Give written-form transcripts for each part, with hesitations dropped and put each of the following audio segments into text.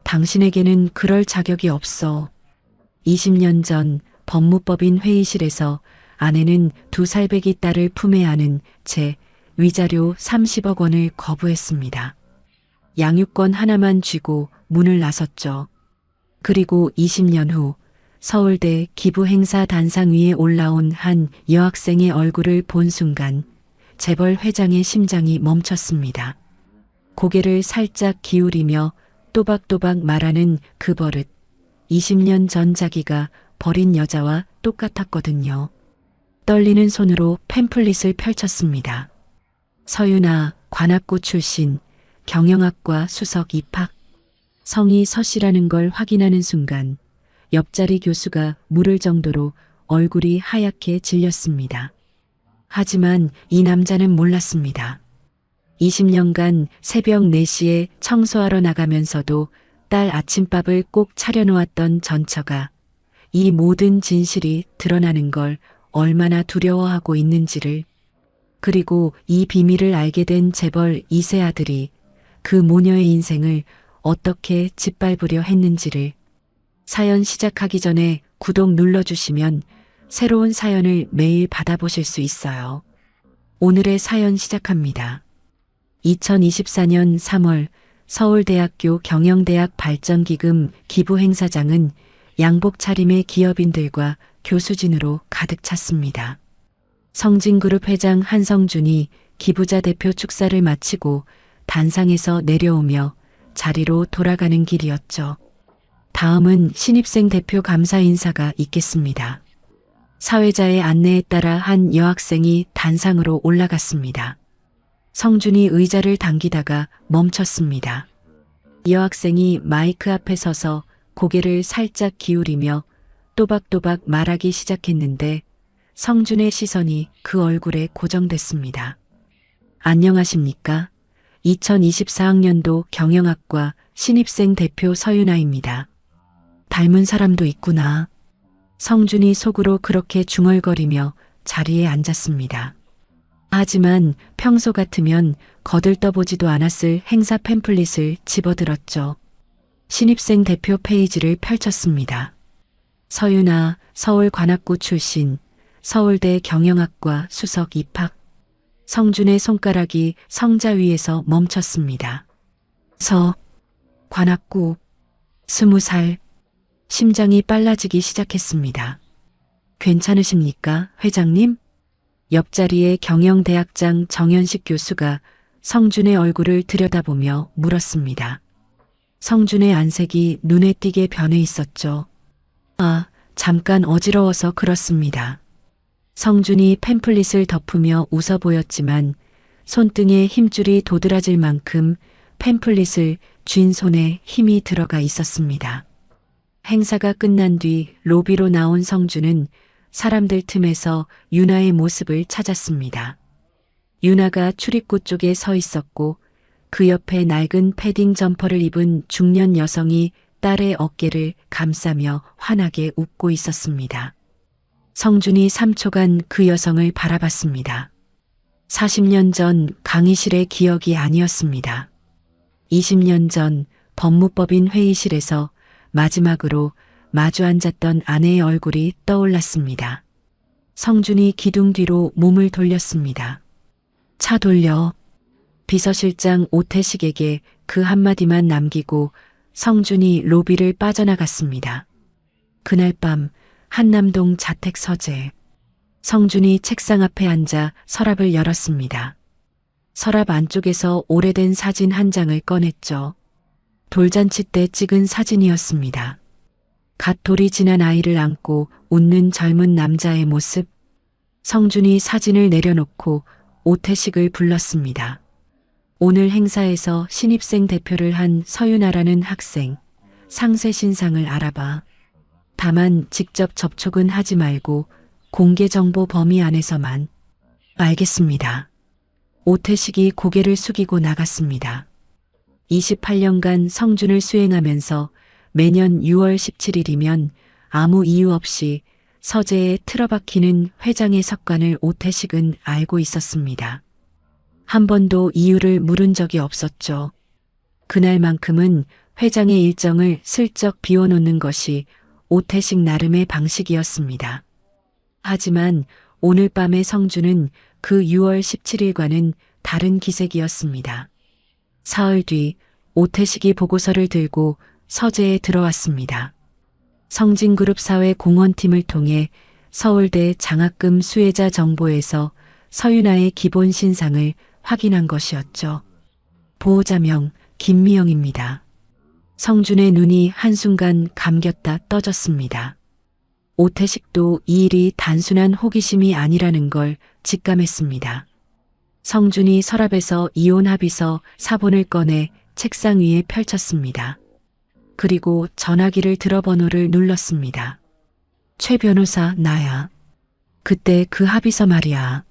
당신에게는 그럴 자격이 없어. 20년 전 법무법인 회의실에서 아내는 2살배기 딸을 품에 안은 채 위자료 30억 원을 거부했습니다. 양육권 하나만 쥐고 문을 나섰죠. 그리고 20년 후 서울대 기부행사 단상 위에 올라온 한 여학생의 얼굴을 본 순간 재벌 회장의 심장이 멈췄습니다. 고개를 살짝 기울이며 또박또박 말하는 그 버릇. 20년 전 자기가 버린 여자와 똑같았거든요. 떨리는 손으로 팸플릿을 펼쳤습니다. 서윤아, 관악구 출신, 경영학과 수석 입학. 성이 서씨라는 걸 확인하는 순간 옆자리 교수가 물을 정도로 얼굴이 하얗게 질렸습니다. 하지만 이 남자는 몰랐습니다. 20년간 새벽 4시에 청소하러 나가면서도 딸 아침밥을 꼭 차려놓았던 전처가 이 모든 진실이 드러나는 걸 얼마나 두려워하고 있는지를, 그리고 이 비밀을 알게 된 재벌 2세 아들이 그 모녀의 인생을 어떻게 짓밟으려 했는지를. 사연 시작하기 전에 구독 눌러주시면 새로운 사연을 매일 받아보실 수 있어요. 오늘의 사연 시작합니다. 2024년 3월 서울대학교 경영대학 발전기금 기부행사장은 양복 차림의 기업인들과 교수진으로 가득 찼습니다. 성진그룹 회장 한성준이 기부자 대표 축사를 마치고 단상에서 내려오며 자리로 돌아가는 길이었죠. 다음은 신입생 대표 감사 인사가 있겠습니다. 사회자의 안내에 따라 한 여학생이 단상으로 올라갔습니다. 성준이 의자를 당기다가 멈췄습니다. 여학생이 마이크 앞에 서서 고개를 살짝 기울이며 또박또박 말하기 시작했는데 성준의 시선이 그 얼굴에 고정됐습니다. 안녕하십니까? 2024학년도 경영학과 신입생 대표 서윤아입니다. 닮은 사람도 있구나. 성준이 속으로 그렇게 중얼거리며 자리에 앉았습니다. 하지만 평소 같으면 거들떠보지도 않았을 행사 팸플릿을 집어들었죠. 신입생 대표 페이지를 펼쳤습니다. 서윤아, 서울 관악구 출신, 서울대 경영학과 수석 입학. 성준의 손가락이 성자 위에서 멈췄습니다. 관악구, 20살. 심장이 빨라지기 시작했습니다. 괜찮으십니까, 회장님? 옆자리의 경영대학장 정현식 교수가 성준의 얼굴을 들여다보며 물었습니다. 성준의 안색이 눈에 띄게 변해 있었죠. 잠깐 어지러워서 그렇습니다. 성준이 팸플릿을 덮으며 웃어 보였지만 손등에 힘줄이 도드라질 만큼 팸플릿을 쥔 손에 힘이 들어가 있었습니다. 행사가 끝난 뒤 로비로 나온 성준은 사람들 틈에서 윤아의 모습을 찾았습니다. 윤아가 출입구 쪽에 서 있었고 그 옆에 낡은 패딩 점퍼를 입은 중년 여성이 딸의 어깨를 감싸며 환하게 웃고 있었습니다. 성준이 3초간 그 여성을 바라봤습니다. 40년 전 강의실의 기억이 아니었습니다. 20년 전 법무법인 회의실에서 마지막으로 마주 앉았던 아내의 얼굴이 떠올랐습니다. 성준이 기둥 뒤로 몸을 돌렸습니다. 차 돌려. 비서실장 오태식에게 그 한마디만 남기고 성준이 로비를 빠져나갔습니다. 그날 밤 한남동 자택 서재. 성준이 책상 앞에 앉아 서랍을 열었습니다. 서랍 안쪽에서 오래된 사진 한 장을 꺼냈죠. 돌잔치 때 찍은 사진이었습니다. 갓 돌이 지난 아이를 안고 웃는 젊은 남자의 모습. 성준이 사진을 내려놓고 오태식을 불렀습니다. 오늘 행사에서 신입생 대표를 한 서윤아라는 학생, 상세 신상을 알아봐. 다만 직접 접촉은 하지 말고 공개 정보 범위 안에서만. 알겠습니다. 오태식이 고개를 숙이고 나갔습니다. 28년간 성준을 수행하면서 매년 6월 17일이면 아무 이유 없이 서재에 틀어박히는 회장의 석관을 오태식은 알고 있었습니다. 한 번도 이유를 물은 적이 없었죠. 그날만큼은 회장의 일정을 슬쩍 비워놓는 것이 오태식 나름의 방식이었습니다. 하지만 오늘 밤의 성주는 그 6월 17일과는 다른 기색이었습니다. 사흘 뒤 오태식이 보고서를 들고 서재에 들어왔습니다. 성진그룹 사회 공헌팀을 통해 서울대 장학금 수혜자 정보에서 서윤아의 기본 신상을 확인한 것이었죠. 보호자명 김미영입니다. 성준의 눈이 한순간 감겼다 떠졌습니다. 오태식도 이 일이 단순한 호기심이 아니라는 걸 직감했습니다. 성준이 서랍에서 이혼 합의서 사본을 꺼내 책상 위에 펼쳤습니다. 그리고 전화기를 들어 번호를 눌렀습니다. 최 변호사, 나야. 그때 그 합의서 말이야.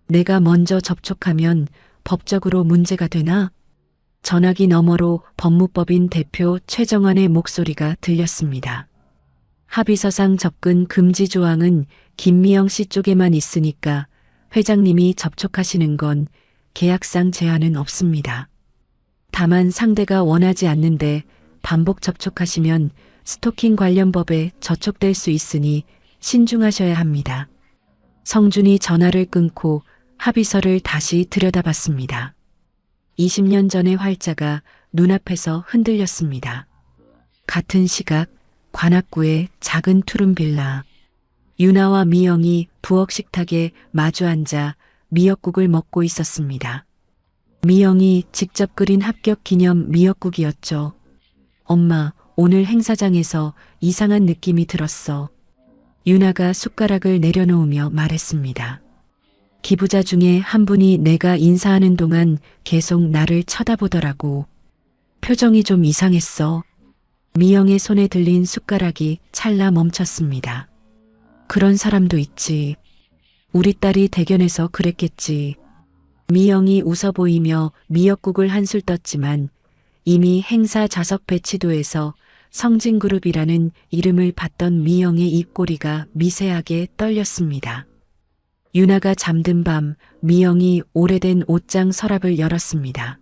내가 먼저 접촉하면 법적으로 문제가 되나? 전화기 너머로 법무법인 대표 최정환의 목소리가 들렸습니다. 합의서상 접근 금지 조항은 김미영 씨 쪽에만 있으니까 회장님이 접촉하시는 건 계약상 제한은 없습니다. 다만 상대가 원하지 않는데 반복 접촉하시면 스토킹 관련 법에 저촉될 수 있으니 신중하셔야 합니다. 성준이 전화를 끊고 합의서를 다시 들여다봤습니다. 20년 전의 활자가 눈앞에서 흔들렸습니다. 같은 시각 관악구의 작은 투룸 빌라. 윤아와 미영이 부엌 식탁에 마주 앉아 미역국을 먹고 있었습니다. 미영이 직접 끓인 합격 기념 미역국이었죠. 엄마, 오늘 행사장에서 이상한 느낌이 들었어. 윤아가 숟가락을 내려놓으며 말했습니다. 기부자 중에 한 분이 내가 인사하는 동안 계속 나를 쳐다보더라고. 표정이 좀 이상했어. 미영의 손에 들린 숟가락이 찰나 멈췄습니다. 그런 사람도 있지. 우리 딸이 대견해서 그랬겠지. 미영이 웃어 보이며 미역국을 한술 떴지만 이미 행사 좌석 배치도에서 성진그룹이라는 이름을 받던 미영의 입꼬리가 미세하게 떨렸습니다. 윤아가 잠든 밤 미영이 오래된 옷장 서랍을 열었습니다.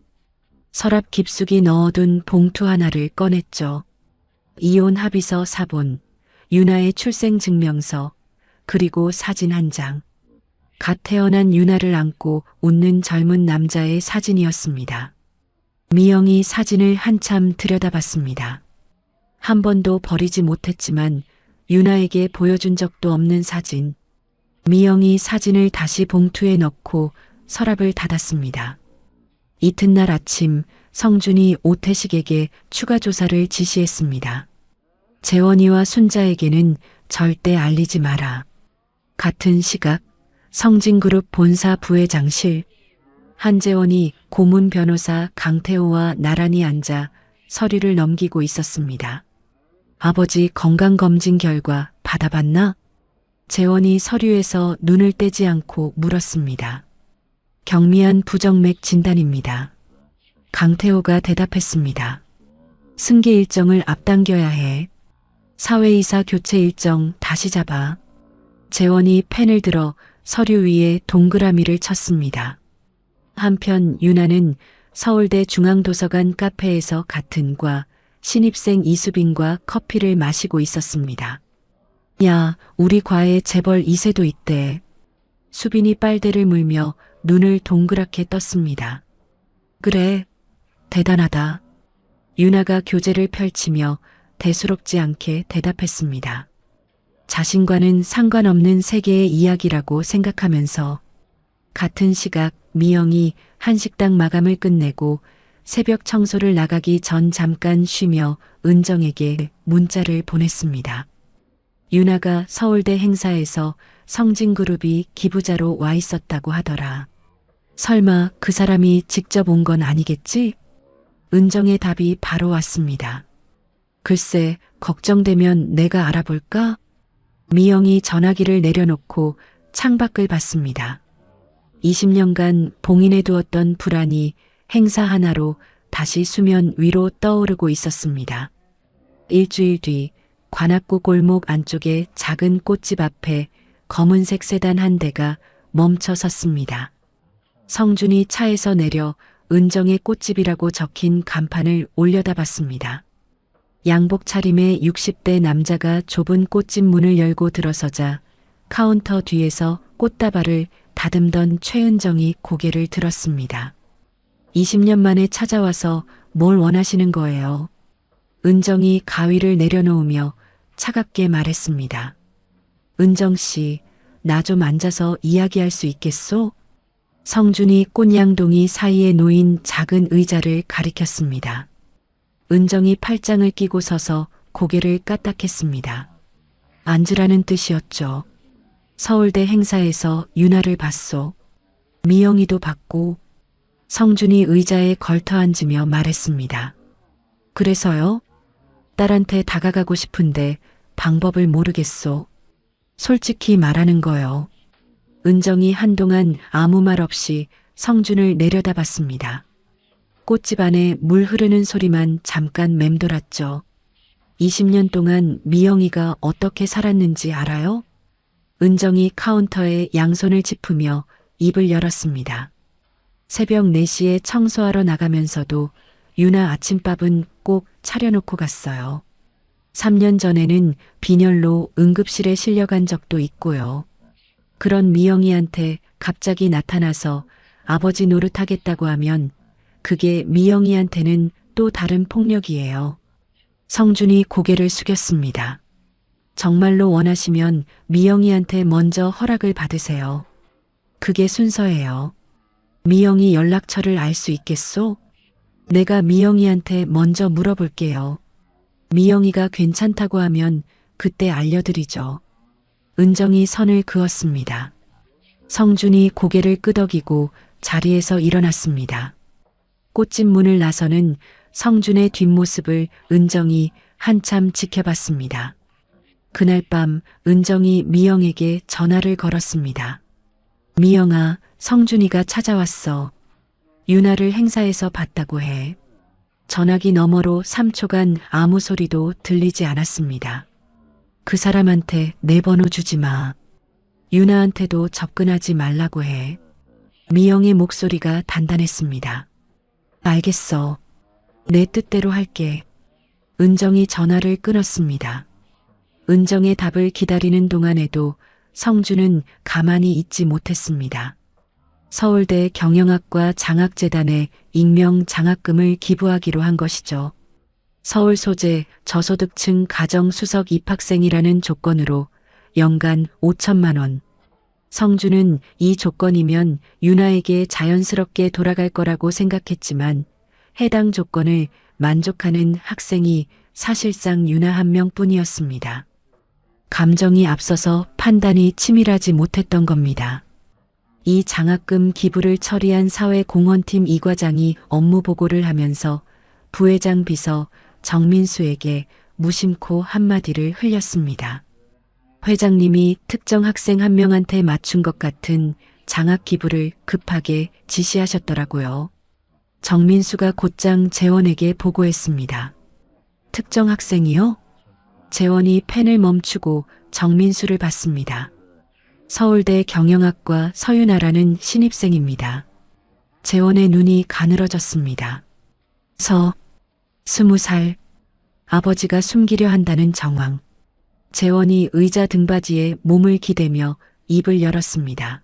서랍 깊숙이 넣어둔 봉투 하나를 꺼냈죠. 이혼 합의서 사본, 윤아의 출생증명서, 그리고 사진 한 장. 갓 태어난 윤아를 안고 웃는 젊은 남자의 사진이었습니다. 미영이 사진을 한참 들여다봤습니다. 한 번도 버리지 못했지만 윤아에게 보여준 적도 없는 사진. 미영이 사진을 다시 봉투에 넣고 서랍을 닫았습니다. 이튿날 아침 성준이 오태식에게 추가 조사를 지시했습니다. 재원이와 순자에게는 절대 알리지 마라. 같은 시각 성진그룹 본사 부회장실. 한재원이 고문 변호사 강태호와 나란히 앉아 서류를 넘기고 있었습니다. 아버지 건강검진 결과 받아봤나? 재원이 서류에서 눈을 떼지 않고 물었습니다. 경미한 부정맥 진단입니다. 강태호가 대답했습니다. 승계 일정을 앞당겨야 해. 사회이사 교체 일정 다시 잡아. 재원이 펜을 들어 서류 위에 동그라미를 쳤습니다. 한편 윤아는 서울대 중앙도서관 카페에서 같은 과 신입생 이수빈과 커피를 마시고 있었습니다. 야, 우리 과에 재벌 2세도 있대. 수빈이 빨대를 물며 눈을 동그랗게 떴습니다. 그래, 대단하다. 윤아가 교재를 펼치며 대수롭지 않게 대답했습니다. 자신과는 상관없는 세계의 이야기라고 생각하면서. 같은 시각 미영이 한식당 마감을 끝내고 새벽 청소를 나가기 전 잠깐 쉬며 은정에게 문자를 보냈습니다. 윤아가 서울대 행사에서 성진그룹이 기부자로 와 있었다고 하더라. 설마 그 사람이 직접 온 건 아니겠지? 은정의 답이 바로 왔습니다. 글쎄, 걱정되면 내가 알아볼까? 미영이 전화기를 내려놓고 창밖을 봤습니다. 20년간 봉인해 두었던 불안이 행사 하나로 다시 수면 위로 떠오르고 있었습니다. 일주일 뒤 관악구 골목 안쪽의 작은 꽃집 앞에 검은색 세단 한 대가 멈춰 섰습니다. 성준이 차에서 내려 은정의 꽃집이라고 적힌 간판을 올려다봤습니다. 양복 차림의 60대 남자가 좁은 꽃집 문을 열고 들어서자 카운터 뒤에서 꽃다발을 다듬던 최은정이 고개를 들었습니다. 20년 만에 찾아와서 뭘 원하시는 거예요? 은정이 가위를 내려놓으며 차갑게 말했습니다. 은정 씨, 나 좀 앉아서 이야기할 수 있겠소? 성준이 꽃양동이 사이에 놓인 작은 의자를 가리켰습니다. 은정이 팔짱을 끼고 서서 고개를 까딱했습니다. 앉으라는 뜻이었죠. 서울대 행사에서 윤아를 봤소. 미영이도 봤고. 성준이 의자에 걸터 앉으며 말했습니다. 그래서요? 딸한테 다가가고 싶은데 방법을 모르겠소. 솔직히 말하는 거요. 은정이 한동안 아무 말 없이 성준을 내려다봤습니다. 꽃집 안에 물 흐르는 소리만 잠깐 맴돌았죠. 20년 동안 미영이가 어떻게 살았는지 알아요? 은정이 카운터에 양손을 짚으며 입을 열었습니다. 새벽 4시에 청소하러 나가면서도 윤아 아침밥은 꼭 차려놓고 갔어요. 3년 전에는 빈혈로 응급실에 실려간 적도 있고요. 그런 미영이한테 갑자기 나타나서 아버지 노릇하겠다고 하면 그게 미영이한테는 또 다른 폭력이에요. 성준이 고개를 숙였습니다. 정말로 원하시면 미영이한테 먼저 허락을 받으세요. 그게 순서예요. 미영이 연락처를 알 수 있겠소? 내가 미영이한테 먼저 물어볼게요. 미영이가 괜찮다고 하면 그때 알려드리죠. 은정이 선을 그었습니다. 성준이 고개를 끄덕이고 자리에서 일어났습니다. 꽃집 문을 나서는 성준의 뒷모습을 은정이 한참 지켜봤습니다. 그날 밤 은정이 미영에게 전화를 걸었습니다. 미영아, 성준이가 찾아왔어. 윤아를 행사에서 봤다고 해. 전화기 너머로 3초간 아무 소리도 들리지 않았습니다. 그 사람한테 내 번호 주지 마. 윤아한테도 접근하지 말라고 해. 미영의 목소리가 단단했습니다. 알겠어. 내 뜻대로 할게. 은정이 전화를 끊었습니다. 은정의 답을 기다리는 동안에도 성준은 가만히 있지 못했습니다. 서울대 경영학과 장학재단에 익명 장학금을 기부하기로 한 것이죠. 서울 소재 저소득층 가정수석 입학생이라는 조건으로 연간 5천만 원. 성준은 이 조건이면 윤아에게 자연스럽게 돌아갈 거라고 생각했지만 해당 조건을 만족하는 학생이 사실상 윤아 한 명뿐이었습니다. 감정이 앞서서 판단이 치밀하지 못했던 겁니다. 이 장학금 기부를 처리한 사회공헌팀 이과장이 업무 보고를 하면서 부회장 비서 정민수에게 무심코 한마디를 흘렸습니다. 회장님이 특정 학생 한 명한테 맞춘 것 같은 장학 기부를 급하게 지시하셨더라고요. 정민수가 곧장 재원에게 보고했습니다. 특정 학생이요? 재원이 펜을 멈추고 정민수를 봤습니다. 서울대 경영학과 서윤아라는 신입생입니다. 재원의 눈이 가늘어졌습니다. 20살. 아버지가 숨기려 한다는 정황. 재원이 의자 등받이에 몸을 기대며 입을 열었습니다.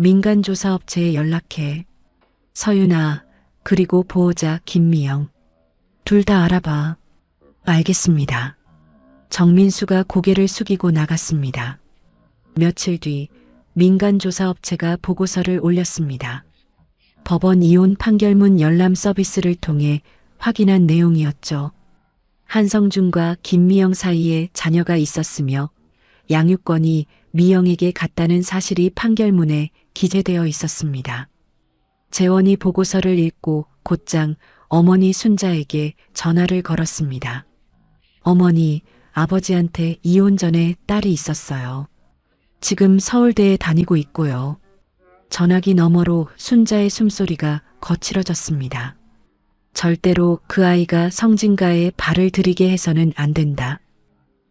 민간조사업체에 연락해. 서윤아, 그리고 보호자 김미영. 둘 다 알아봐. 알겠습니다. 정민수가 고개를 숙이고 나갔습니다. 며칠 뒤 민간조사업체가 보고서를 올렸습니다. 법원 이혼 판결문 열람 서비스를 통해 확인한 내용이었죠. 한성준과 김미영 사이에 자녀가 있었으며 양육권이 미영에게 갔다는 사실이 판결문에 기재되어 있었습니다. 재원이 보고서를 읽고 곧장 어머니 순자에게 전화를 걸었습니다. 어머니, 아버지한테 이혼 전에 딸이 있었어요. 지금 서울대에 다니고 있고요. 전화기 너머로 순자의 숨소리가 거칠어졌습니다. 절대로 그 아이가 성진가에 발을 들이게 해서는 안 된다.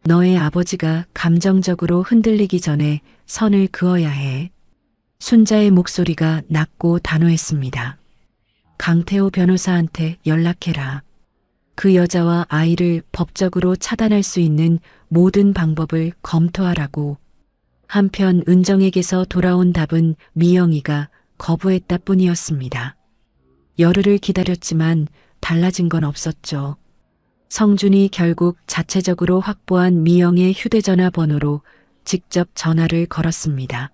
너의 아버지가 감정적으로 흔들리기 전에 선을 그어야 해. 순자의 목소리가 낮고 단호했습니다. 강태호 변호사한테 연락해라. 그 여자와 아이를 법적으로 차단할 수 있는 모든 방법을 검토하라고. 한편 은정에게서 돌아온 답은 미영이가 거부했다 뿐이었습니다. 열흘을 기다렸지만 달라진 건 없었죠. 성준이 결국 자체적으로 확보한 미영의 휴대전화 번호로 직접 전화를 걸었습니다.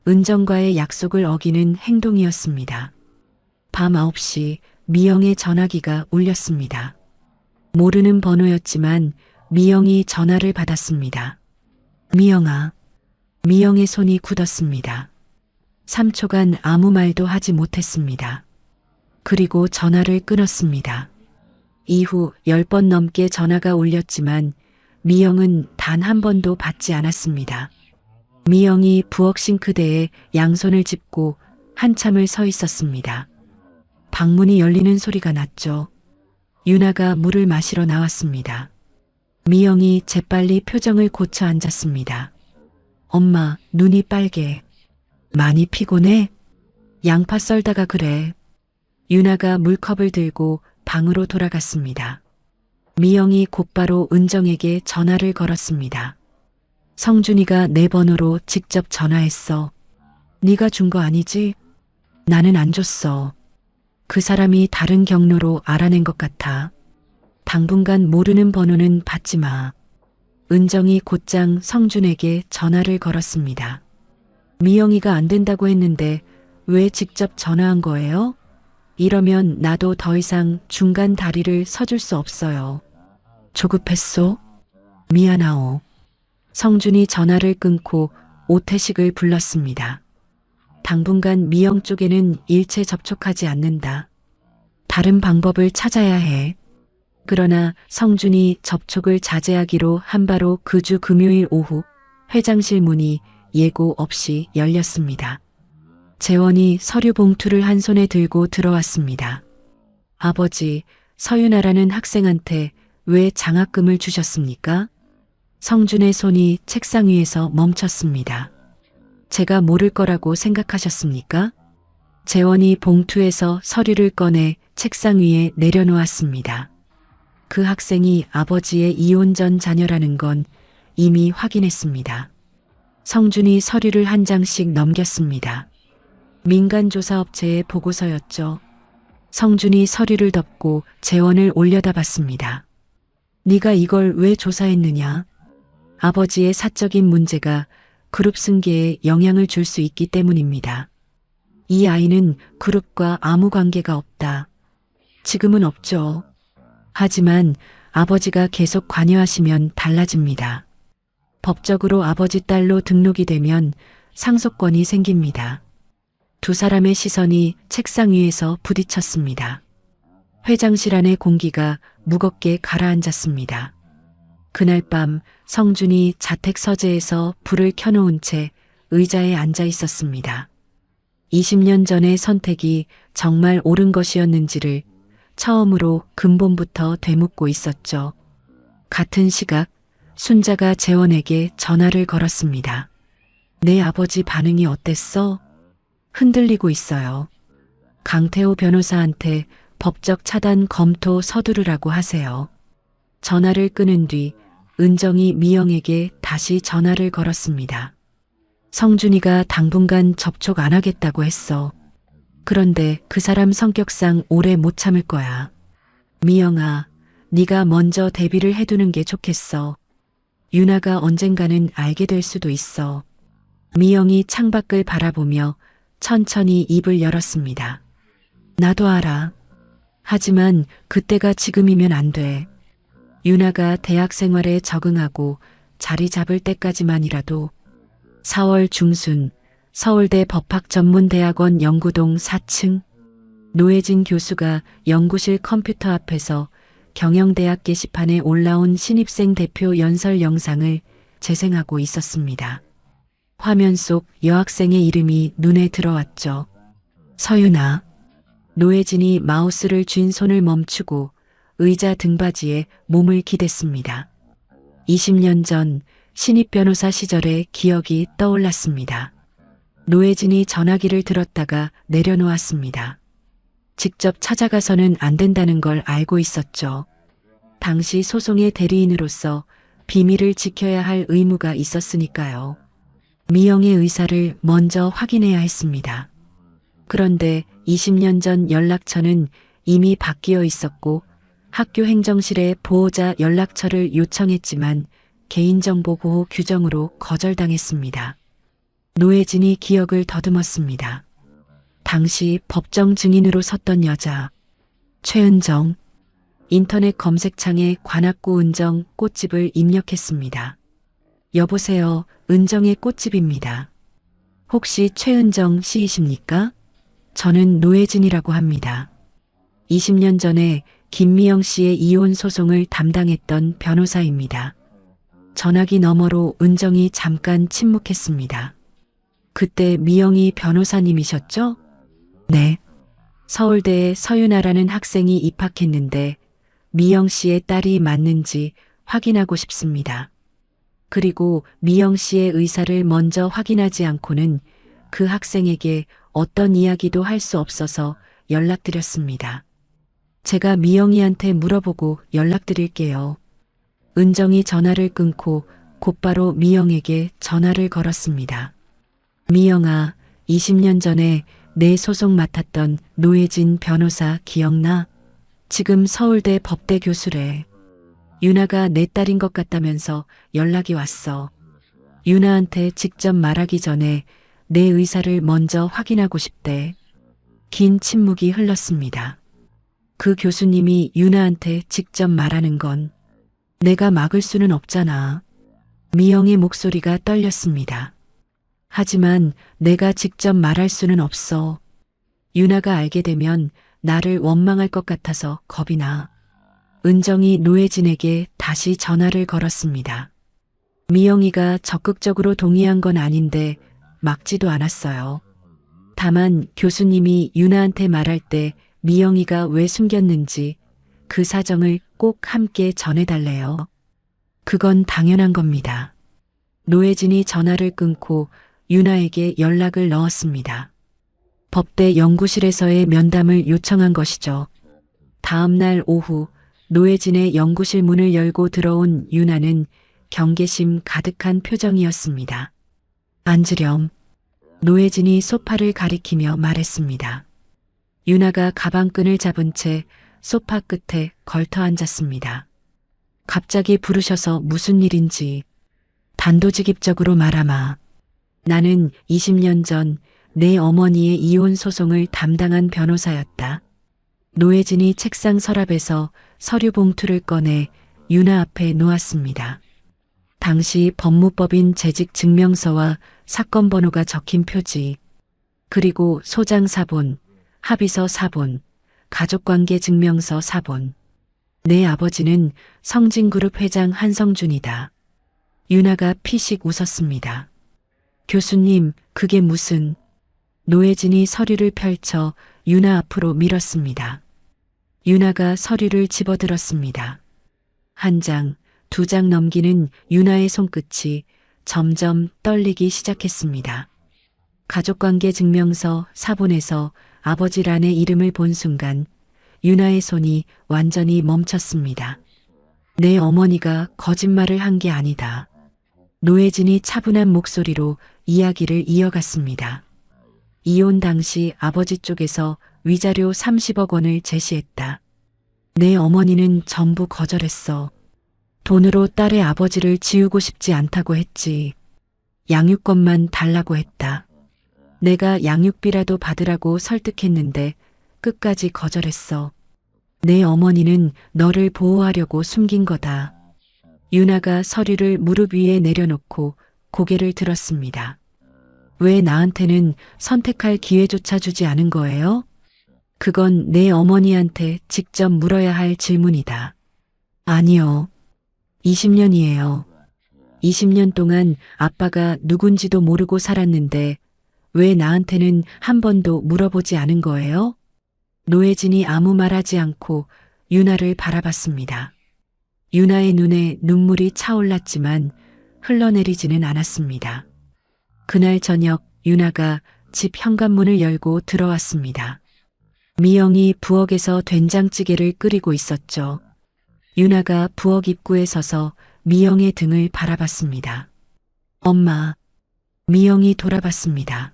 은정과의 약속을 어기는 행동이었습니다. 밤 9시 미영의 전화기가 울렸습니다. 모르는 번호였지만 미영이 전화를 받았습니다. 미영아. 미영의 손이 굳었습니다. 3초간 아무 말도 하지 못했습니다. 그리고 전화를 끊었습니다. 이후 10번 넘게 전화가 울렸지만 미영은 단 한 번도 받지 않았습니다. 미영이 부엌 싱크대에 양손을 짚고 한참을 서 있었습니다. 방문이 열리는 소리가 났죠. 유나가 물을 마시러 나왔습니다. 미영이 재빨리 표정을 고쳐 앉았습니다. 엄마, 눈이 빨개. 많이 피곤해? 양파 썰다가 그래. 유나가 물컵을 들고 방으로 돌아갔습니다. 미영이 곧바로 은정에게 전화를 걸었습니다. 성준이가 내 번호로 직접 전화했어. 네가 준 거 아니지? 나는 안 줬어. 그 사람이 다른 경로로 알아낸 것 같아. 당분간 모르는 번호는 받지 마. 은정이 곧장 성준에게 전화를 걸었습니다. 미영이가 안 된다고 했는데 왜 직접 전화한 거예요? 이러면 나도 더 이상 중간 다리를 서줄 수 없어요. 조급했소? 미안하오. 성준이 전화를 끊고 오태식을 불렀습니다. 당분간 미영 쪽에는 일체 접촉하지 않는다. 다른 방법을 찾아야 해. 그러나 성준이 접촉을 자제하기로 한 바로 그 주 금요일 오후 회장실 문이 예고 없이 열렸습니다. 재원이 서류 봉투를 한 손에 들고 들어왔습니다. 아버지, 서윤아라는 학생한테 왜 장학금을 주셨습니까? 성준의 손이 책상 위에서 멈췄습니다. 제가 모를 거라고 생각하셨습니까? 재원이 봉투에서 서류를 꺼내 책상 위에 내려놓았습니다. 그 학생이 아버지의 이혼 전 자녀라는 건 이미 확인했습니다. 성준이 서류를 한 장씩 넘겼습니다. 민간조사업체의 보고서였죠. 성준이 서류를 덮고 재원을 올려다봤습니다. 네가 이걸 왜 조사했느냐? 아버지의 사적인 문제가 그룹 승계에 영향을 줄 수 있기 때문입니다. 이 아이는 그룹과 아무 관계가 없다. 지금은 없죠. 하지만 아버지가 계속 관여하시면 달라집니다. 법적으로 아버지 딸로 등록이 되면 상속권이 생깁니다. 두 사람의 시선이 책상 위에서 부딪혔습니다. 회장실 안의 공기가 무겁게 가라앉았습니다. 그날 밤 성준이 자택 서재에서 불을 켜놓은 채 의자에 앉아 있었습니다. 20년 전의 선택이 정말 옳은 것이었는지를 처음으로 근본부터 되묻고 있었죠. 같은 시각 순자가 재원에게 전화를 걸었습니다. 내 아버지 반응이 어땠어? 흔들리고 있어요. 강태호 변호사한테 법적 차단 검토 서두르라고 하세요. 전화를 끊은 뒤 은정이 미영에게 다시 전화를 걸었습니다. 성준이가 당분간 접촉 안 하겠다고 했어. 그런데 그 사람 성격상 오래 못 참을 거야. 미영아, 네가 먼저 대비를 해두는 게 좋겠어. 유나가 언젠가는 알게 될 수도 있어. 미영이 창밖을 바라보며 천천히 입을 열었습니다. 나도 알아. 하지만 그때가 지금이면 안 돼. 유나가 대학 생활에 적응하고 자리 잡을 때까지만이라도. 4월 중순 서울대 법학전문대학원 연구동 4층 노혜진 교수가 연구실 컴퓨터 앞에서 경영대학 게시판에 올라온 신입생 대표 연설 영상을 재생하고 있었습니다. 화면 속 여학생의 이름이 눈에 들어왔죠. 서윤아. 노혜진이 마우스를 쥔 손을 멈추고 의자 등받이에 몸을 기댔습니다. 20년 전 신입 변호사 시절의 기억이 떠올랐습니다. 노혜진이 전화기를 들었다가 내려놓았습니다. 직접 찾아가서는 안 된다는 걸 알고 있었죠. 당시 소송의 대리인으로서 비밀을 지켜야 할 의무가 있었으니까요. 미영의 의사를 먼저 확인해야 했습니다. 그런데 20년 전 연락처는 이미 바뀌어 있었고 학교 행정실에 보호자 연락처를 요청했지만 개인정보 보호 규정으로 거절당했습니다. 노혜진이 기억을 더듬었습니다. 당시 법정 증인으로 섰던 여자, 최은정. 인터넷 검색창에 관악구 은정 꽃집을 입력했습니다. 여보세요, 은정의 꽃집입니다. 혹시 최은정 씨이십니까? 저는 노혜진이라고 합니다. 20년 전에 김미영 씨의 이혼 소송을 담당했던 변호사입니다. 전화기 너머로 은정이 잠깐 침묵했습니다. 그때 미영이 변호사님이셨죠? 네. 서울대에 서윤아라는 학생이 입학했는데 미영 씨의 딸이 맞는지 확인하고 싶습니다. 그리고 미영 씨의 의사를 먼저 확인하지 않고는 그 학생에게 어떤 이야기도 할 수 없어서 연락드렸습니다. 제가 미영이한테 물어보고 연락드릴게요. 은정이 전화를 끊고 곧바로 미영에게 전화를 걸었습니다. 미영아, 20년 전에 내 소송 맡았던 노혜진 변호사 기억나? 지금 서울대 법대 교수래. 유나가 내 딸인 것 같다면서 연락이 왔어. 유나한테 직접 말하기 전에 내 의사를 먼저 확인하고 싶대. 긴 침묵이 흘렀습니다. 그 교수님이 유나한테 직접 말하는 건 내가 막을 수는 없잖아. 미영의 목소리가 떨렸습니다. 하지만 내가 직접 말할 수는 없어. 유나가 알게 되면 나를 원망할 것 같아서 겁이 나. 은정이 노혜진에게 다시 전화를 걸었습니다. 미영이가 적극적으로 동의한 건 아닌데 막지도 않았어요. 다만 교수님이 유나한테 말할 때 미영이가 왜 숨겼는지 그 사정을 꼭 함께 전해달래요. 그건 당연한 겁니다. 노혜진이 전화를 끊고 유나에게 연락을 넣었습니다. 법대 연구실에서의 면담을 요청한 것이죠. 다음 날 오후 노혜진의 연구실 문을 열고 들어온 유나는 경계심 가득한 표정이었습니다. 앉으렴. 노혜진이 소파를 가리키며 말했습니다. 유나가 가방끈을 잡은 채 소파 끝에 걸터 앉았습니다. 갑자기 부르셔서 무슨 일인지 단도직입적으로 말하마. 나는 20년 전 내 어머니의 이혼 소송을 담당한 변호사였다. 노혜진이 책상 서랍에서 서류 봉투를 꺼내 유나 앞에 놓았습니다. 당시 법무법인 재직 증명서와 사건 번호가 적힌 표지, 그리고 소장 사본, 합의서 사본, 가족관계 증명서 사본. 내 아버지는 성진그룹 회장 한성준이다. 유나가 피식 웃었습니다. 교수님, 그게 무슨... 노혜진이 서류를 펼쳐 유나 앞으로 밀었습니다. 유나가 서류를 집어들었습니다. 한 장, 두 장 넘기는 유나의 손끝이 점점 떨리기 시작했습니다. 가족관계 증명서 사본에서 아버지란의 이름을 본 순간 유나의 손이 완전히 멈췄습니다. 내 어머니가 거짓말을 한 게 아니다. 노혜진이 차분한 목소리로 이야기를 이어갔습니다. 이혼 당시 아버지 쪽에서 위자료 30억 원을 제시했다. 내 어머니는 전부 거절했어. 돈으로 딸의 아버지를 지우고 싶지 않다고 했지. 양육권만 달라고 했다. 내가 양육비라도 받으라고 설득했는데 끝까지 거절했어. 내 어머니는 너를 보호하려고 숨긴 거다. 유나가 서류를 무릎 위에 내려놓고 고개를 들었습니다. 왜 나한테는 선택할 기회조차 주지 않은 거예요? 그건 내 어머니한테 직접 물어야 할 질문이다. 아니요. 20년이에요. 20년 동안 아빠가 누군지도 모르고 살았는데 왜 나한테는 한 번도 물어보지 않은 거예요? 노혜진이 아무 말하지 않고 유나를 바라봤습니다. 유나의 눈에 눈물이 차올랐지만 흘러내리지는 않았습니다. 그날 저녁 유나가 집 현관문을 열고 들어왔습니다. 미영이 부엌에서 된장찌개를 끓이고 있었죠. 유나가 부엌 입구에 서서 미영의 등을 바라봤습니다. 엄마. 미영이 돌아봤습니다.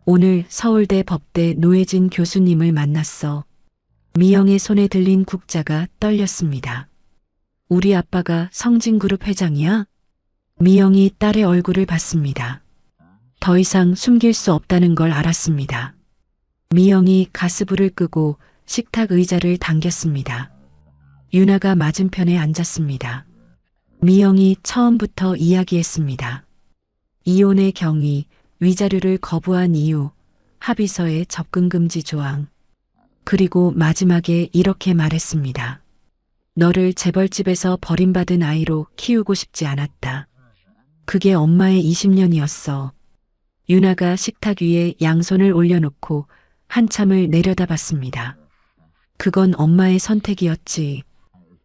오늘 서울대 법대 노혜진 교수님을 만났어. 미영의 손에 들린 국자가 떨렸습니다. 우리 아빠가 성진그룹 회장이야? 미영이 딸의 얼굴을 봤습니다. 더 이상 숨길 수 없다는 걸 알았습니다. 미영이 가스불을 끄고 식탁 의자를 당겼습니다. 유나가 맞은편에 앉았습니다. 미영이 처음부터 이야기했습니다. 이혼의 경위, 위자료를 거부한 이유, 합의서의 접근금지 조항. 그리고 마지막에 이렇게 말했습니다. 너를 재벌집에서 버림받은 아이로 키우고 싶지 않았다. 그게 엄마의 20년이었어. 유나가 식탁 위에 양손을 올려놓고 한참을 내려다봤습니다. 그건 엄마의 선택이었지.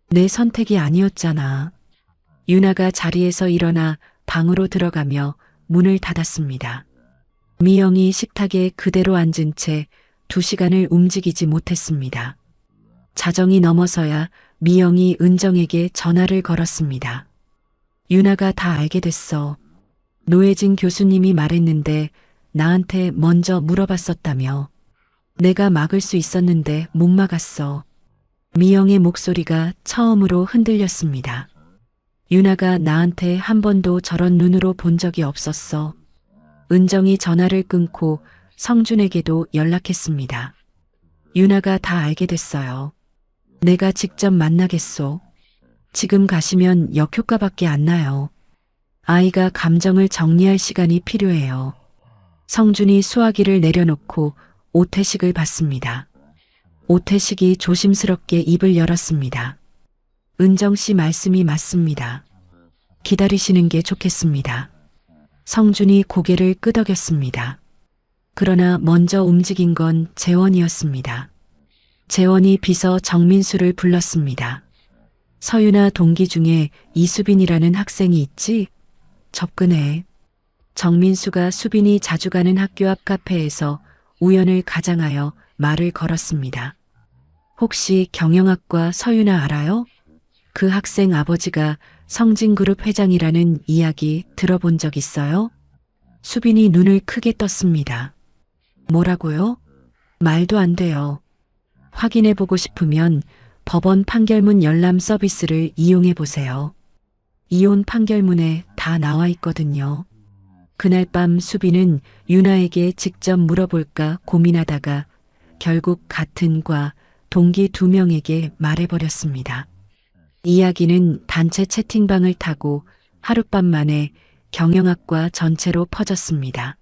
내 선택이 아니었잖아. 유나가 자리에서 일어나 방으로 들어가며 문을 닫았습니다. 미영이 식탁에 그대로 앉은 채 2시간을 움직이지 못했습니다. 자정이 넘어서야 미영이 은정에게 전화를 걸었습니다. 유나가 다 알게 됐어. 노혜진 교수님이 말했는데 나한테 먼저 물어봤었다며. 내가 막을 수 있었는데 못 막았어. 미영의 목소리가 처음으로 흔들렸습니다. 유나가 나한테 한 번도 저런 눈으로 본 적이 없었어. 은정이 전화를 끊고 성준에게도 연락했습니다. 유나가 다 알게 됐어요. 내가 직접 만나겠소. 지금 가시면 역효과밖에 안 나요. 아이가 감정을 정리할 시간이 필요해요. 성준이 수화기를 내려놓고 오태식을 봤습니다. 오태식이 조심스럽게 입을 열었습니다. 은정 씨 말씀이 맞습니다. 기다리시는 게 좋겠습니다. 성준이 고개를 끄덕였습니다. 그러나 먼저 움직인 건 재원이었습니다. 재원이 비서 정민수를 불렀습니다. 서유나 동기 중에 이수빈이라는 학생이 있지? 접근해. 정민수가 수빈이 자주 가는 학교 앞 카페에서 우연을 가장하여 말을 걸었습니다. 혹시 경영학과 서유나 알아요? 그 학생 아버지가 성진그룹 회장이라는 이야기 들어본 적 있어요? 수빈이 눈을 크게 떴습니다. 뭐라고요? 말도 안 돼요. 확인해보고 싶으면 법원 판결문 열람 서비스를 이용해 보세요. 이혼 판결문에 다 나와 있거든요. 그날 밤 수빈은 유나에게 직접 물어볼까 고민하다가 결국 같은 과 동기 2명에게 말해버렸습니다. 이야기는 단체 채팅방을 타고 하룻밤 만에 경영학과 전체로 퍼졌습니다.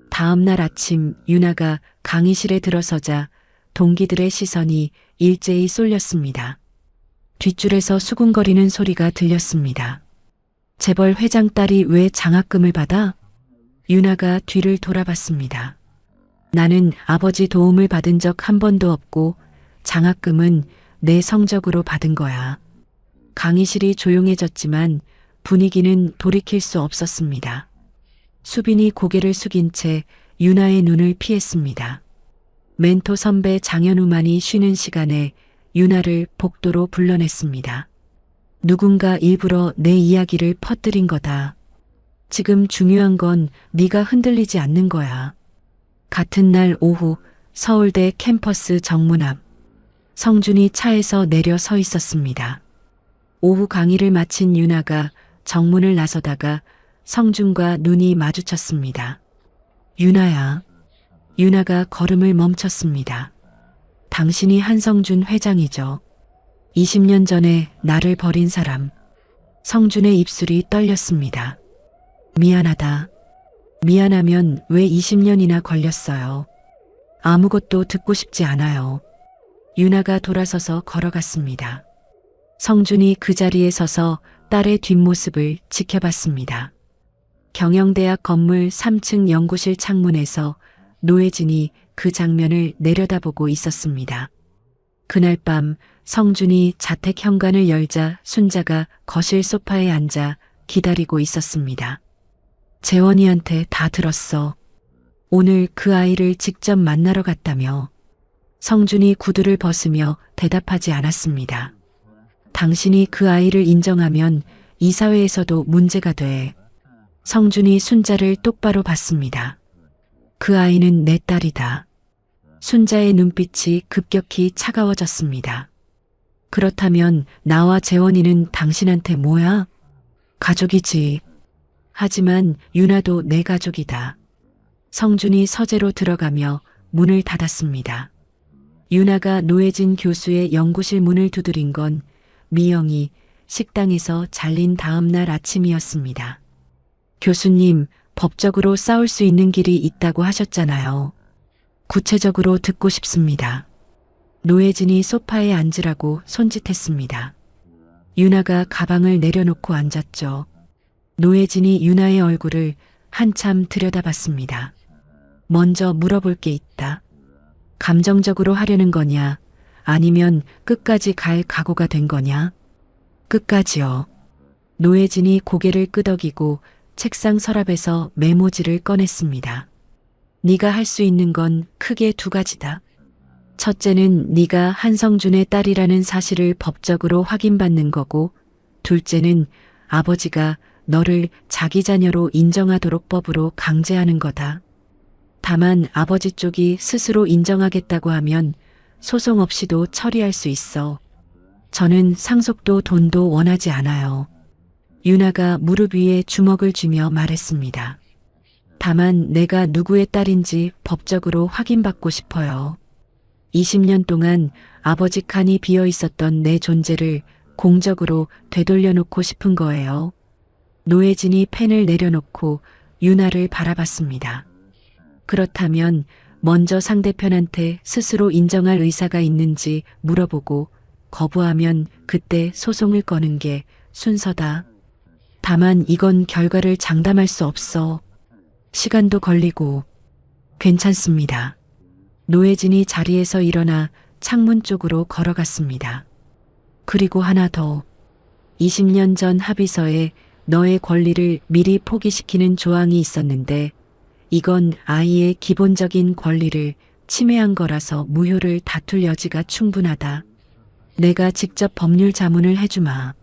다음 날 아침 유나가 강의실에 들어서자 동기들의 시선이 일제히 쏠렸습니다. 뒷줄에서 수군거리는 소리가 들렸습니다. 재벌 회장 딸이 왜 장학금을 받아? 유나가 뒤를 돌아봤습니다. 나는 아버지 도움을 받은 적 한 번도 없고 장학금은 내 성적으로 받은 거야. 강의실이 조용해졌지만 분위기는 돌이킬 수 없었습니다. 수빈이 고개를 숙인 채 유나의 눈을 피했습니다. 멘토 선배 장현우만이 쉬는 시간에 유나를 복도로 불러냈습니다. 누군가 일부러 내 이야기를 퍼뜨린 거다. 지금 중요한 건 네가 흔들리지 않는 거야. 같은 날 오후 서울대 캠퍼스 정문 앞 성준이 차에서 내려 서 있었습니다. 오후 강의를 마친 유나가 정문을 나서다가 성준과 눈이 마주쳤습니다. 유나야. 유나가 걸음을 멈췄습니다. 당신이 한성준 회장이죠. 20년 전에 나를 버린 사람. 성준의 입술이 떨렸습니다. 미안하다. 미안하면 왜 20년이나 걸렸어요. 아무것도 듣고 싶지 않아요. 유나가 돌아서서 걸어갔습니다. 성준이 그 자리에 서서 딸의 뒷모습을 지켜봤습니다. 경영대학 건물 3층 연구실 창문에서 노혜진이 그 장면을 내려다보고 있었습니다. 그날 밤 성준이 자택 현관을 열자 순자가 거실 소파에 앉아 기다리고 있었습니다. 재원이한테 다 들었어. 오늘 그 아이를 직접 만나러 갔다며. 성준이 구두를 벗으며 대답하지 않았습니다. 당신이 그 아이를 인정하면 이사회에서도 문제가 돼. 성준이 순자를 똑바로 봤습니다. 그 아이는 내 딸이다. 순자의 눈빛이 급격히 차가워졌습니다. 그렇다면 나와 재원이는 당신한테 뭐야? 가족이지. 하지만 유나도 내 가족이다. 성준이 서재로 들어가며 문을 닫았습니다. 유나가 노혜진 교수의 연구실 문을 두드린 건 미영이 식당에서 잘린 다음 날 아침이었습니다. 교수님, 법적으로 싸울 수 있는 길이 있다고 하셨잖아요. 구체적으로 듣고 싶습니다. 노혜진이 소파에 앉으라고 손짓했습니다. 유나가 가방을 내려놓고 앉았죠. 노혜진이 유나의 얼굴을 한참 들여다봤습니다. 먼저 물어볼 게 있다. 감정적으로 하려는 거냐? 아니면 끝까지 갈 각오가 된 거냐? 끝까지요. 노혜진이 고개를 끄덕이고 책상 서랍에서 메모지를 꺼냈습니다. 네가 할 수 있는 건 크게 두 가지다. 첫째는 네가 한성준의 딸이라는 사실을 법적으로 확인받는 거고, 둘째는 아버지가 너를 자기 자녀로 인정하도록 법으로 강제하는 거다. 다만 아버지 쪽이 스스로 인정하겠다고 하면 소송 없이도 처리할 수 있어. 저는 상속도 돈도 원하지 않아요. 유나가 무릎 위에 주먹을 쥐며 말했습니다. 다만 내가 누구의 딸인지 법적으로 확인받고 싶어요. 20년 동안 아버지 칸이 비어 있었던 내 존재를 공적으로 되돌려놓고 싶은 거예요. 노혜진이 펜을 내려놓고 유나를 바라봤습니다. 그렇다면 먼저 상대편한테 스스로 인정할 의사가 있는지 물어보고 거부하면 그때 소송을 거는 게 순서다. 다만 이건 결과를 장담할 수 없어. 시간도 걸리고. 괜찮습니다. 노혜진이 자리에서 일어나 창문 쪽으로 걸어갔습니다. 그리고 하나 더. 20년 전 합의서에 너의 권리를 미리 포기시키는 조항이 있었는데 이건 아이의 기본적인 권리를 침해한 거라서 무효를 다툴 여지가 충분하다. 내가 직접 법률 자문을 해주마.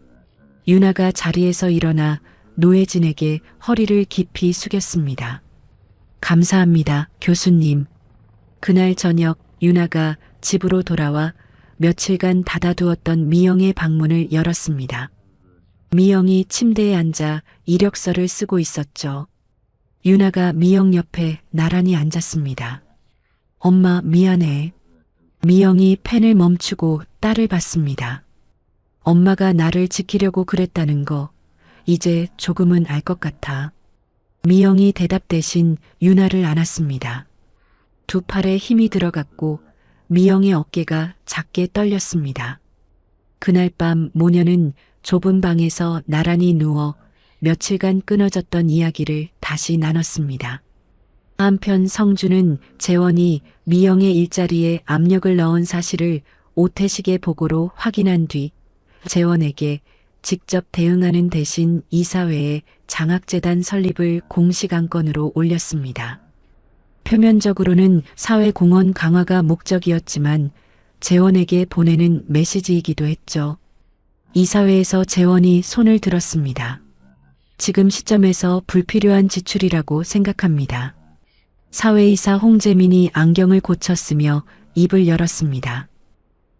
유나가 자리에서 일어나 노혜진에게 허리를 깊이 숙였습니다. 감사합니다, 교수님. 그날 저녁 유나가 집으로 돌아와 며칠간 닫아두었던 미영의 방문을 열었습니다. 미영이 침대에 앉아 이력서를 쓰고 있었죠. 유나가 미영 옆에 나란히 앉았습니다. 엄마, 미안해. 미영이 펜을 멈추고 딸을 봤습니다. 엄마가 나를 지키려고 그랬다는 거 이제 조금은 알 것 같아. 미영이 대답 대신 유나를 안았습니다. 두 팔에 힘이 들어갔고 미영의 어깨가 작게 떨렸습니다. 그날 밤 모녀는 좁은 방에서 나란히 누워 며칠간 끊어졌던 이야기를 다시 나눴습니다. 한편 성준은 재원이 미영의 일자리에 압력을 넣은 사실을 오태식의 보고로 확인한 뒤 재원에게 직접 대응하는 대신 이사회에 장학재단 설립을 공식 안건으로 올렸습니다. 표면적으로는 사회공헌 강화가 목적이었지만 재원에게 보내는 메시지이기도 했죠. 이사회에서 재원이 손을 들었습니다. 지금 시점에서 불필요한 지출이라고 생각합니다. 사회이사 홍재민이 안경을 고쳤으며 입을 열었습니다.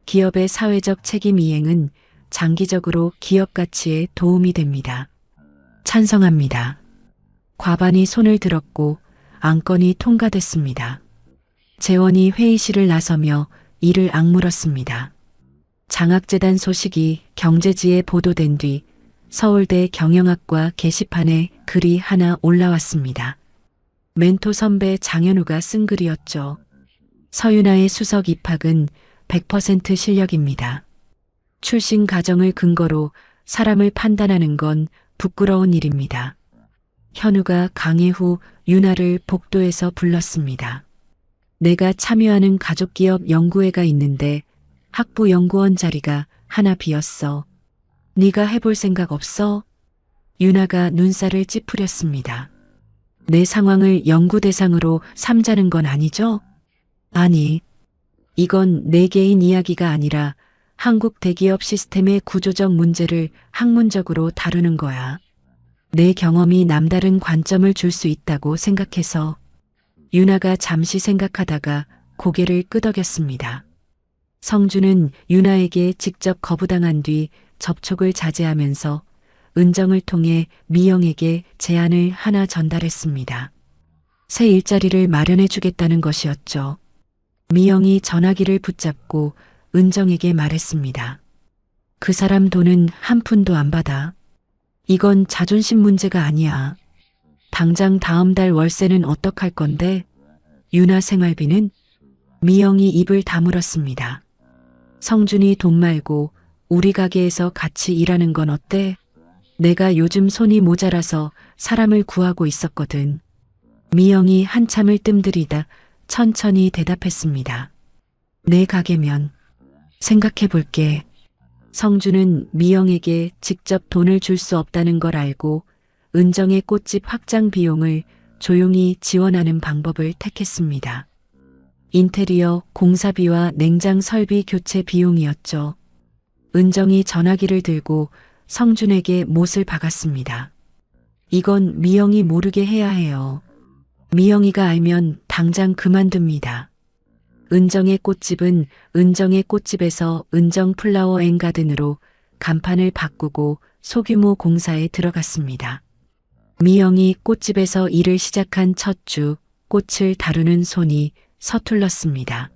기업의 사회적 책임 이행은 장기적으로 기업 가치에 도움이 됩니다. 찬성합니다. 과반이 손을 들었고 안건이 통과됐습니다. 재원이 회의실을 나서며 이를 악물었습니다. 장학재단 소식이 경제지에 보도된 뒤 서울대 경영학과 게시판에 글이 하나 올라왔습니다. 멘토 선배 장현우가 쓴 글이었죠. 서윤아의 수석 입학은 100% 실력입니다. 출신 가정을 근거로 사람을 판단하는 건 부끄러운 일입니다. 현우가 강해 후 유나를 복도에서 불렀습니다. 내가 참여하는 가족기업 연구회가 있는데 학부 연구원 자리가 하나 비었어. 네가 해볼 생각 없어? 유나가 눈살을 찌푸렸습니다. 내 상황을 연구 대상으로 삼자는 건 아니죠? 아니, 이건 내 개인 이야기가 아니라 한국 대기업 시스템의 구조적 문제를 학문적으로 다루는 거야. 내 경험이 남다른 관점을 줄 수 있다고 생각해서. 유나가 잠시 생각하다가 고개를 끄덕였습니다. 성주는 유나에게 직접 거부당한 뒤 접촉을 자제하면서 은정을 통해 미영에게 제안을 하나 전달했습니다. 새 일자리를 마련해 주겠다는 것이었죠. 미영이 전화기를 붙잡고 은정에게 말했습니다. 그 사람 돈은 한 푼도 안 받아. 이건 자존심 문제가 아니야. 당장 다음 달 월세는 어떡할 건데? 유나 생활비는? 미영이 입을 다물었습니다. 성준이 돈 말고 우리 가게에서 같이 일하는 건 어때? 내가 요즘 손이 모자라서 사람을 구하고 있었거든. 미영이 한참을 뜸들이다 천천히 대답했습니다. 내 가게면 생각해 볼게. 성준은 미영에게 직접 돈을 줄 수 없다는 걸 알고 은정의 꽃집 확장 비용을 조용히 지원하는 방법을 택했습니다. 인테리어 공사비와 냉장 설비 교체 비용이었죠. 은정이 전화기를 들고 성준에게 못을 박았습니다. 이건 미영이 모르게 해야 해요. 미영이가 알면 당장 그만둡니다. 은정의 꽃집은 은정의 꽃집에서 은정 플라워 앤 가든으로 간판을 바꾸고 소규모 공사에 들어갔습니다. 미영이 꽃집에서 일을 시작한 첫 주, 꽃을 다루는 손이 서툴렀습니다.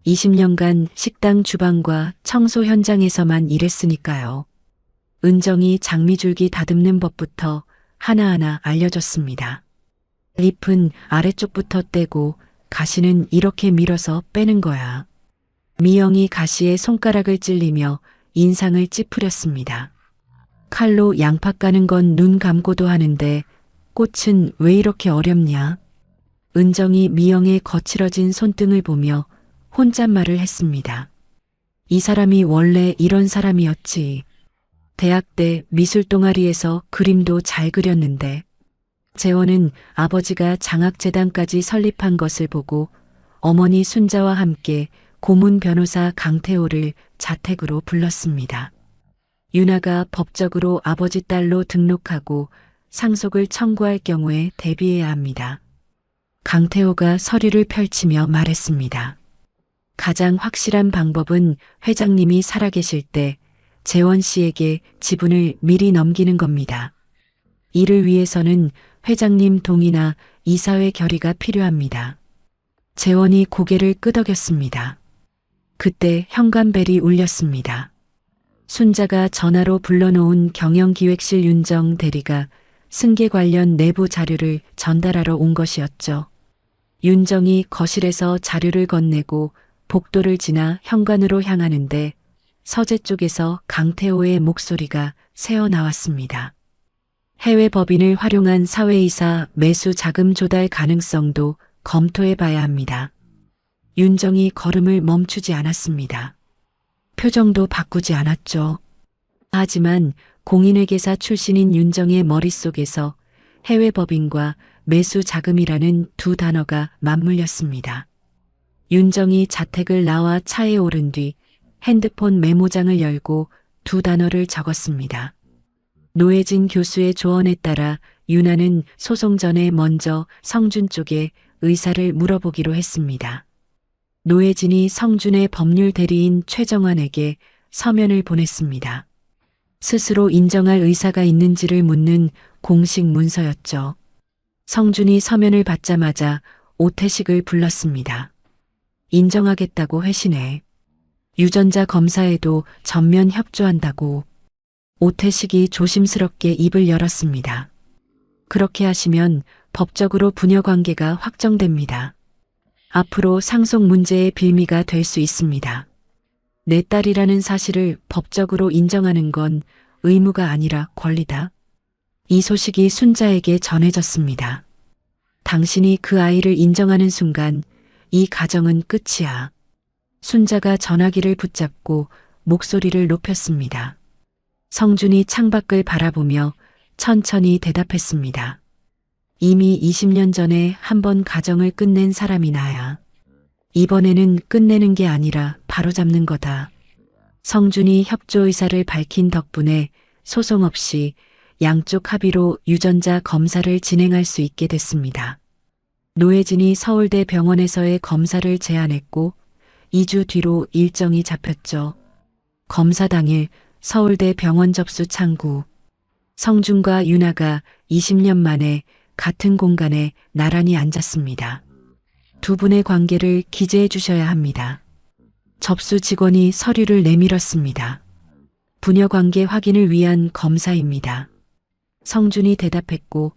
20년간 식당 주방과 청소 현장에서만 일했으니까요. 은정이 장미줄기 다듬는 법부터 하나하나 알려줬습니다. 잎은 아래쪽부터 떼고 가시는 이렇게 밀어서 빼는 거야. 미영이 가시에 손가락을 찔리며 인상을 찌푸렸습니다. 칼로 양파 까는 건 눈 감고도 하는데 꽃은 왜 이렇게 어렵냐? 은정이 미영의 거칠어진 손등을 보며 혼잣말을 했습니다. 이 사람이 원래 이런 사람이었지. 대학 때 미술 동아리에서 그림도 잘 그렸는데 재원은 아버지가 장학재단까지 설립한 것을 보고 어머니 순자와 함께 고문 변호사 강태호를 자택으로 불렀습니다. 유나가 법적으로 아버지 딸로 등록하고 상속을 청구할 경우에 대비해야 합니다. 강태호가 서류를 펼치며 말했습니다. 가장 확실한 방법은 회장님이 살아계실 때 재원 씨에게 지분을 미리 넘기는 겁니다. 이를 위해서는 회장님 동의나 이사회 결의가 필요합니다. 재원이 고개를 끄덕였습니다. 그때 현관벨이 울렸습니다. 순자가 전화로 불러놓은 경영기획실 윤정 대리가 승계 관련 내부 자료를 전달하러 온 것이었죠. 윤정이 거실에서 자료를 건네고 복도를 지나 현관으로 향하는데 서재 쪽에서 강태호의 목소리가 새어나왔습니다. 해외 법인을 활용한 사회이사 매수 자금 조달 가능성도 검토해 봐야 합니다. 윤정이 걸음을 멈추지 않았습니다. 표정도 바꾸지 않았죠. 하지만 공인회계사 출신인 윤정의 머릿속에서 해외 법인과 매수 자금이라는 두 단어가 맞물렸습니다. 윤정이 자택을 나와 차에 오른 뒤 핸드폰 메모장을 열고 두 단어를 적었습니다. 노혜진 교수의 조언에 따라 유나는 소송 전에 먼저 성준 쪽에 의사를 물어보기로 했습니다. 노혜진이 성준의 법률 대리인 최정환에게 서면을 보냈습니다. 스스로 인정할 의사가 있는지를 묻는 공식 문서였죠. 성준이 서면을 받자마자 오태식을 불렀습니다. 인정하겠다고 회신해. 유전자 검사에도 전면 협조한다고. 오태식이 조심스럽게 입을 열었습니다. 그렇게 하시면 법적으로 부녀 관계가 확정됩니다. 앞으로 상속 문제의 빌미가 될 수 있습니다. 내 딸이라는 사실을 법적으로 인정하는 건 의무가 아니라 권리다. 이 소식이 순자에게 전해졌습니다. 당신이 그 아이를 인정하는 순간 이 가정은 끝이야. 순자가 전화기를 붙잡고 목소리를 높였습니다. 성준이 창밖을 바라보며 천천히 대답했습니다. 이미 20년 전에 한 번 가정을 끝낸 사람이 나야. 이번에는 끝내는 게 아니라 바로잡는 거다. 성준이 협조 의사를 밝힌 덕분에 소송 없이 양쪽 합의로 유전자 검사를 진행할 수 있게 됐습니다. 노혜진이 서울대 병원에서의 검사를 제안했고 2주 뒤로 일정이 잡혔죠. 검사 당일 서울대 병원 접수 창구. 성준과 유나가 20년 만에 같은 공간에 나란히 앉았습니다. 두 분의 관계를 기재해 주셔야 합니다. 접수 직원이 서류를 내밀었습니다. 부녀 관계 확인을 위한 검사입니다. 성준이 대답했고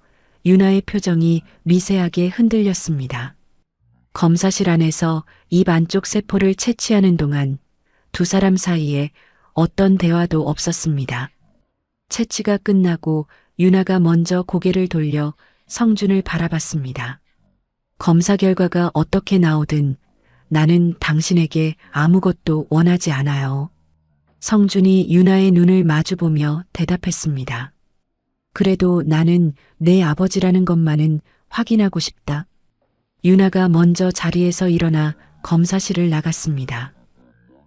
유나의 표정이 미세하게 흔들렸습니다. 검사실 안에서 입 안쪽 세포를 채취하는 동안 두 사람 사이에 어떤 대화도 없었습니다. 채취가 끝나고 유나가 먼저 고개를 돌려 성준을 바라봤습니다. 검사 결과가 어떻게 나오든 나는 당신에게 아무것도 원하지 않아요. 성준이 유나의 눈을 마주보며 대답했습니다. 그래도 나는 내 아버지라는 것만은 확인하고 싶다. 유나가 먼저 자리에서 일어나 검사실을 나갔습니다.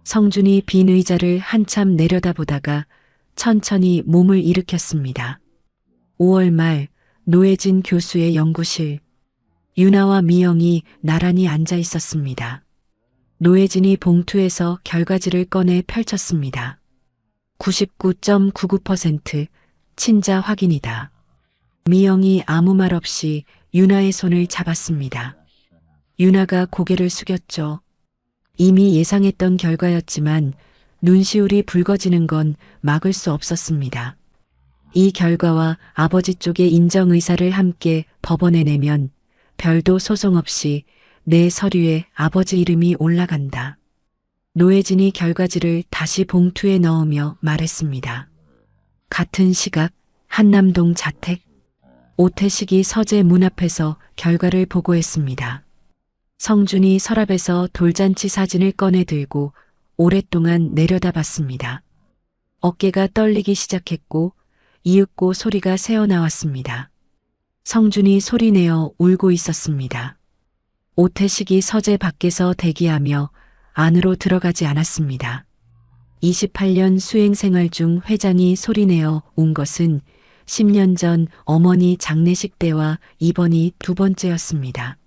성준이 빈 의자를 한참 내려다보다가 천천히 몸을 일으켰습니다. 5월 말 노혜진 교수의 연구실. 유나와 미영이 나란히 앉아 있었습니다. 노혜진이 봉투에서 결과지를 꺼내 펼쳤습니다. 99.99% 친자 확인이다. 미영이 아무 말 없이 유나의 손을 잡았습니다. 유나가 고개를 숙였죠. 이미 예상했던 결과였지만 눈시울이 붉어지는 건 막을 수 없었습니다. 이 결과와 아버지 쪽의 인정 의사를 함께 법원에 내면 별도 소송 없이 내 서류에 아버지 이름이 올라간다. 노혜진이 결과지를 다시 봉투에 넣으며 말했습니다. 같은 시각 한남동 자택. 오태식이 서재 문 앞에서 결과를 보고했습니다. 성준이 서랍에서 돌잔치 사진을 꺼내 들고 오랫동안 내려다봤습니다. 어깨가 떨리기 시작했고 이윽고 소리가 새어나왔습니다. 성준이 소리내어 울고 있었습니다. 오태식이 서재 밖에서 대기하며 안으로 들어가지 않았습니다. 28년 수행생활 중 회장이 소리내어 운 것은 10년 전 어머니 장례식 때와 이번이 두 번째였습니다.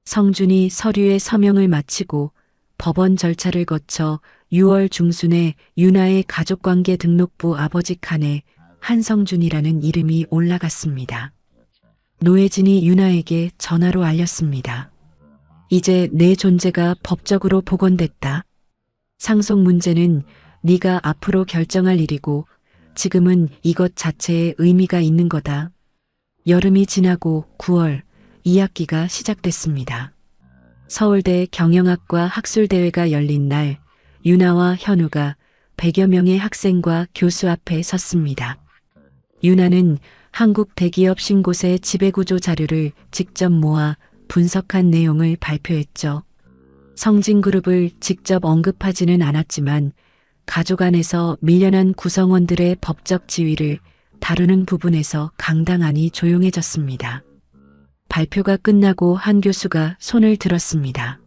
성준이 서류에 서명을 마치고 법원 절차를 거쳐 6월 중순에 유나의 가족관계 등록부 아버지 칸에 한성준이라는 이름이 올라갔습니다. 노혜진이 유나에게 전화로 알렸습니다. 이제 내 존재가 법적으로 복원됐다. 상속 문제는 네가 앞으로 결정할 일이고 지금은 이것 자체에 의미가 있는 거다. 여름이 지나고 9월 2학기가 시작됐습니다. 서울대 경영학과 학술대회가 열린 날 유나와 현우가 100여 명의 학생과 교수 앞에 섰습니다. 유나는 한국 대기업 신고세 지배구조 자료를 직접 모아 분석한 내용을 발표했죠. 성진그룹을 직접 언급하지는 않았지만 가족 안에서 밀려난 구성원들의 법적 지위를 다루는 부분에서 강당안이 조용해졌습니다. 발표가 끝나고 한 교수가 손을 들었습니다.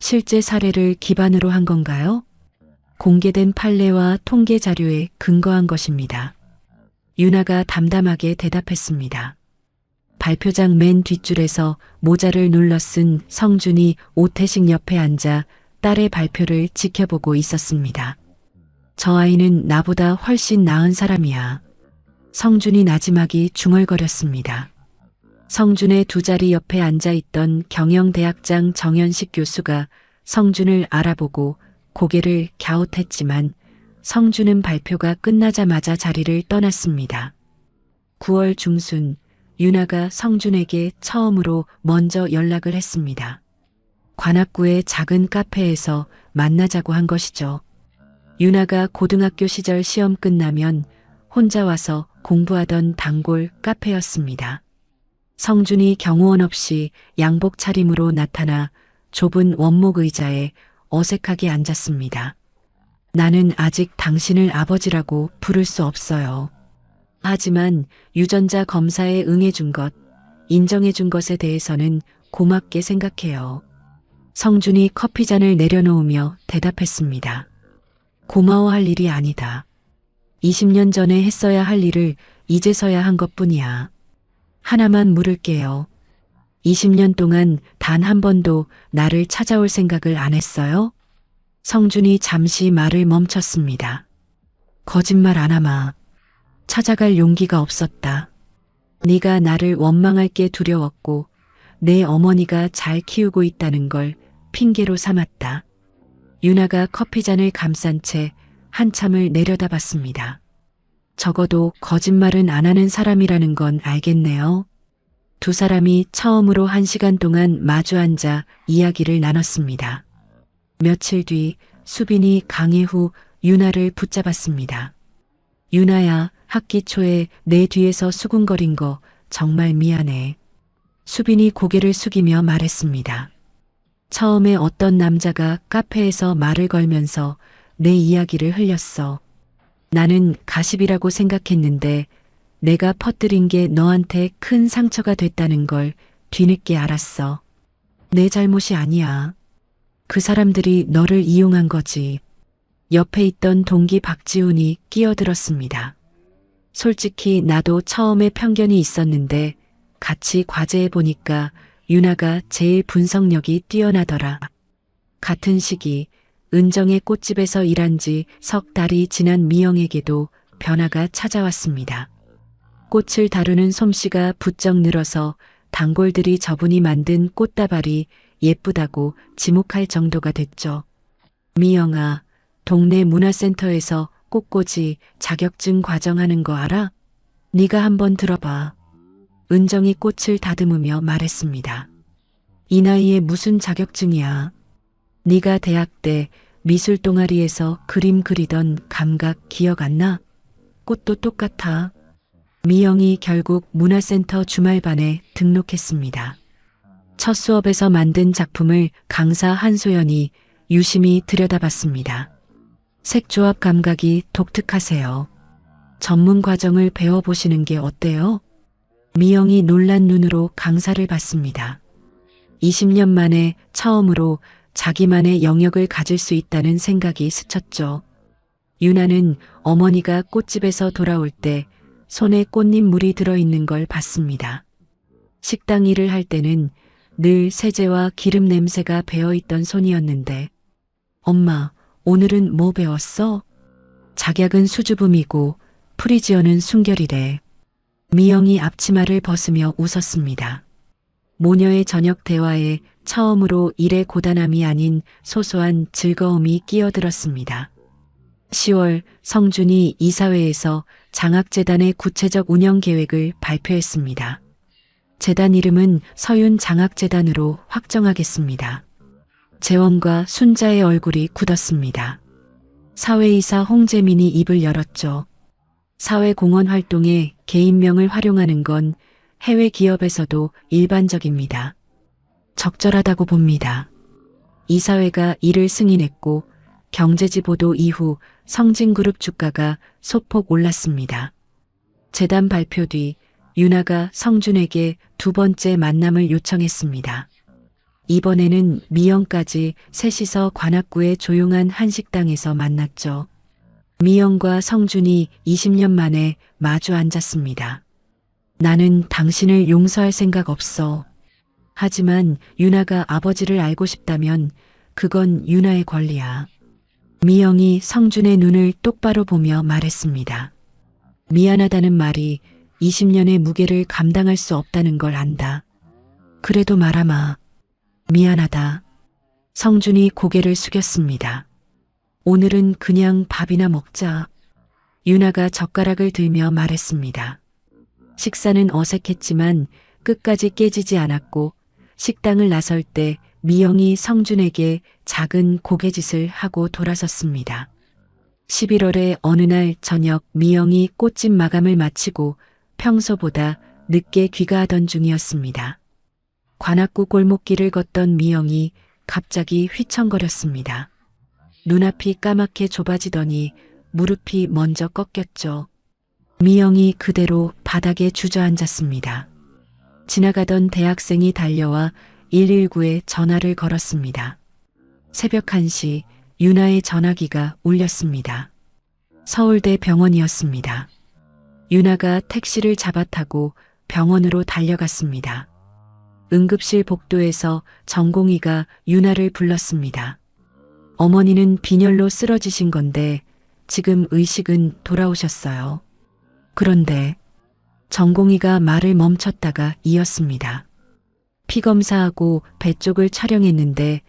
실제 사례를 기반으로 한 건가요? 공개된 판례와 통계 자료에 근거한 것입니다. 유나가 담담하게 대답했습니다. 발표장 맨 뒷줄에서 모자를 눌러 쓴 성준이 오태식 옆에 앉아 딸의 발표를 지켜보고 있었습니다. 저 아이는 나보다 훨씬 나은 사람이야. 성준이 나지막이 중얼거렸습니다. 성준의 두 자리 옆에 앉아있던 경영대학장 정현식 교수가 성준을 알아보고 고개를 갸웃했지만 성준은 발표가 끝나자마자 자리를 떠났습니다. 9월 중순 유나가 성준에게 처음으로 먼저 연락을 했습니다. 관악구의 작은 카페에서 만나자고 한 것이죠. 유나가 고등학교 시절 시험 끝나면 혼자 와서 공부하던 단골 카페였습니다. 성준이 경호원 없이 양복 차림으로 나타나 좁은 원목 의자에 어색하게 앉았습니다. 나는 아직 당신을 아버지라고 부를 수 없어요. 하지만 유전자 검사에 응해준 것, 인정해준 것에 대해서는 고맙게 생각해요. 성준이 커피잔을 내려놓으며 대답했습니다. 고마워할 일이 아니다. 20년 전에 했어야 할 일을 이제서야 한 것뿐이야. 하나만 물을게요. 20년 동안 단 한 번도 나를 찾아올 생각을 안 했어요? 성준이 잠시 말을 멈췄습니다. 거짓말 안 하마. 찾아갈 용기가 없었다. 네가 나를 원망할 게 두려웠고 내 어머니가 잘 키우고 있다는 걸 핑계로 삼았다. 유나가 커피잔을 감싼 채 한참을 내려다봤습니다. 적어도 거짓말은 안 하는 사람이라는 건 알겠네요. 두 사람이 처음으로 1시간 동안 마주 앉아 이야기를 나눴습니다. 며칠 뒤 수빈이 강의 후 유나를 붙잡았습니다. 유나야, 학기 초에 내 뒤에서 수군거린 거 정말 미안해. 수빈이 고개를 숙이며 말했습니다. 처음에 어떤 남자가 카페에서 말을 걸면서 내 이야기를 흘렸어. 나는 가십이라고 생각했는데 내가 퍼뜨린 게 너한테 큰 상처가 됐다는 걸 뒤늦게 알았어. 내 잘못이 아니야. 그 사람들이 너를 이용한 거지. 옆에 있던 동기 박지훈이 끼어들었습니다. 솔직히 나도 처음에 편견이 있었는데 같이 과제해보니까 유나가 제일 분석력이 뛰어나더라. 같은 시기 은정의 꽃집에서 일한 지 석 달이 지난 미영에게도 변화가 찾아왔습니다. 꽃을 다루는 솜씨가 부쩍 늘어서 단골들이 저분이 만든 꽃다발이 예쁘다고 지목할 정도가 됐죠. 미영아, 동네 문화센터에서 꽃꽂이 자격증 과정하는 거 알아? 네가 한번 들어봐. 은정이 꽃을 다듬으며 말했습니다. 이 나이에 무슨 자격증이야. 네가 대학 때 미술 동아리에서 그림 그리던 감각 기억 안 나? 꽃도 똑같아. 미영이 결국 문화센터 주말반에 등록했습니다. 첫 수업에서 만든 작품을 강사 한소연이 유심히 들여다봤습니다. 색조합 감각이 독특하세요. 전문 과정을 배워보시는 게 어때요? 미영이 놀란 눈으로 강사를 봤습니다. 20년 만에 처음으로 자기만의 영역을 가질 수 있다는 생각이 스쳤죠. 유나는 어머니가 꽃집에서 돌아올 때 손에 꽃잎물이 들어있는 걸 봤습니다. 식당 일을 할 때는 늘 세제와 기름 냄새가 배어있던 손이었는데 엄마, 오늘은 뭐 배웠어? 작약은 수줍음이고 프리지어는 순결이래. 미영이 앞치마를 벗으며 웃었습니다. 모녀의 저녁 대화에 처음으로 일의 고단함이 아닌 소소한 즐거움이 끼어들었습니다. 10월 성준이 이사회에서 장학재단의 구체적 운영 계획을 발표했습니다. 재단 이름은 서윤장학재단으로 확정하겠습니다. 재원과 순자의 얼굴이 굳었습니다. 사회이사 홍재민이 입을 열었죠. 사회공헌 활동에 개인명을 활용하는 건 해외 기업에서도 일반적입니다. 적절하다고 봅니다. 이사회가 이를 승인했고 경제지 보도 이후 성진그룹 주가가 소폭 올랐습니다. 재단 발표 뒤 유나가 성준에게 두 번째 만남을 요청했습니다. 이번에는 미영까지 셋이서 관악구의 조용한 한식당에서 만났죠. 미영과 성준이 20년 만에 마주 앉았습니다. 나는 당신을 용서할 생각 없어. 하지만 유나가 아버지를 알고 싶다면 그건 유나의 권리야. 미영이 성준의 눈을 똑바로 보며 말했습니다. 미안하다는 말이 20년의 무게를 감당할 수 없다는 걸 안다. 그래도 말아마. 미안하다. 성준이 고개를 숙였습니다. 오늘은 그냥 밥이나 먹자. 유나가 젓가락을 들며 말했습니다. 식사는 어색했지만 끝까지 깨지지 않았고 식당을 나설 때 미영이 성준에게 작은 고개짓을 하고 돌아섰습니다. 11월의 어느 날 저녁 미영이 꽃집 마감을 마치고 평소보다 늦게 귀가하던 중이었습니다. 관악구 골목길을 걷던 미영이 갑자기 휘청거렸습니다. 눈앞이 까맣게 좁아지더니 무릎이 먼저 꺾였죠. 미영이 그대로 바닥에 주저앉았습니다. 지나가던 대학생이 달려와 119에 전화를 걸었습니다. 새벽 1시 윤아의 전화기가 울렸습니다. 서울대 병원이었습니다. 윤아가 택시를 잡아타고 병원으로 달려갔습니다. 응급실 복도에서 전공의가 윤아를 불렀습니다. 어머니는 빈혈로 쓰러지신 건데 지금 의식은 돌아오셨어요. 그런데 전공의가 말을 멈췄다가 이었습니다. 피 검사하고 배 쪽을 촬영했는데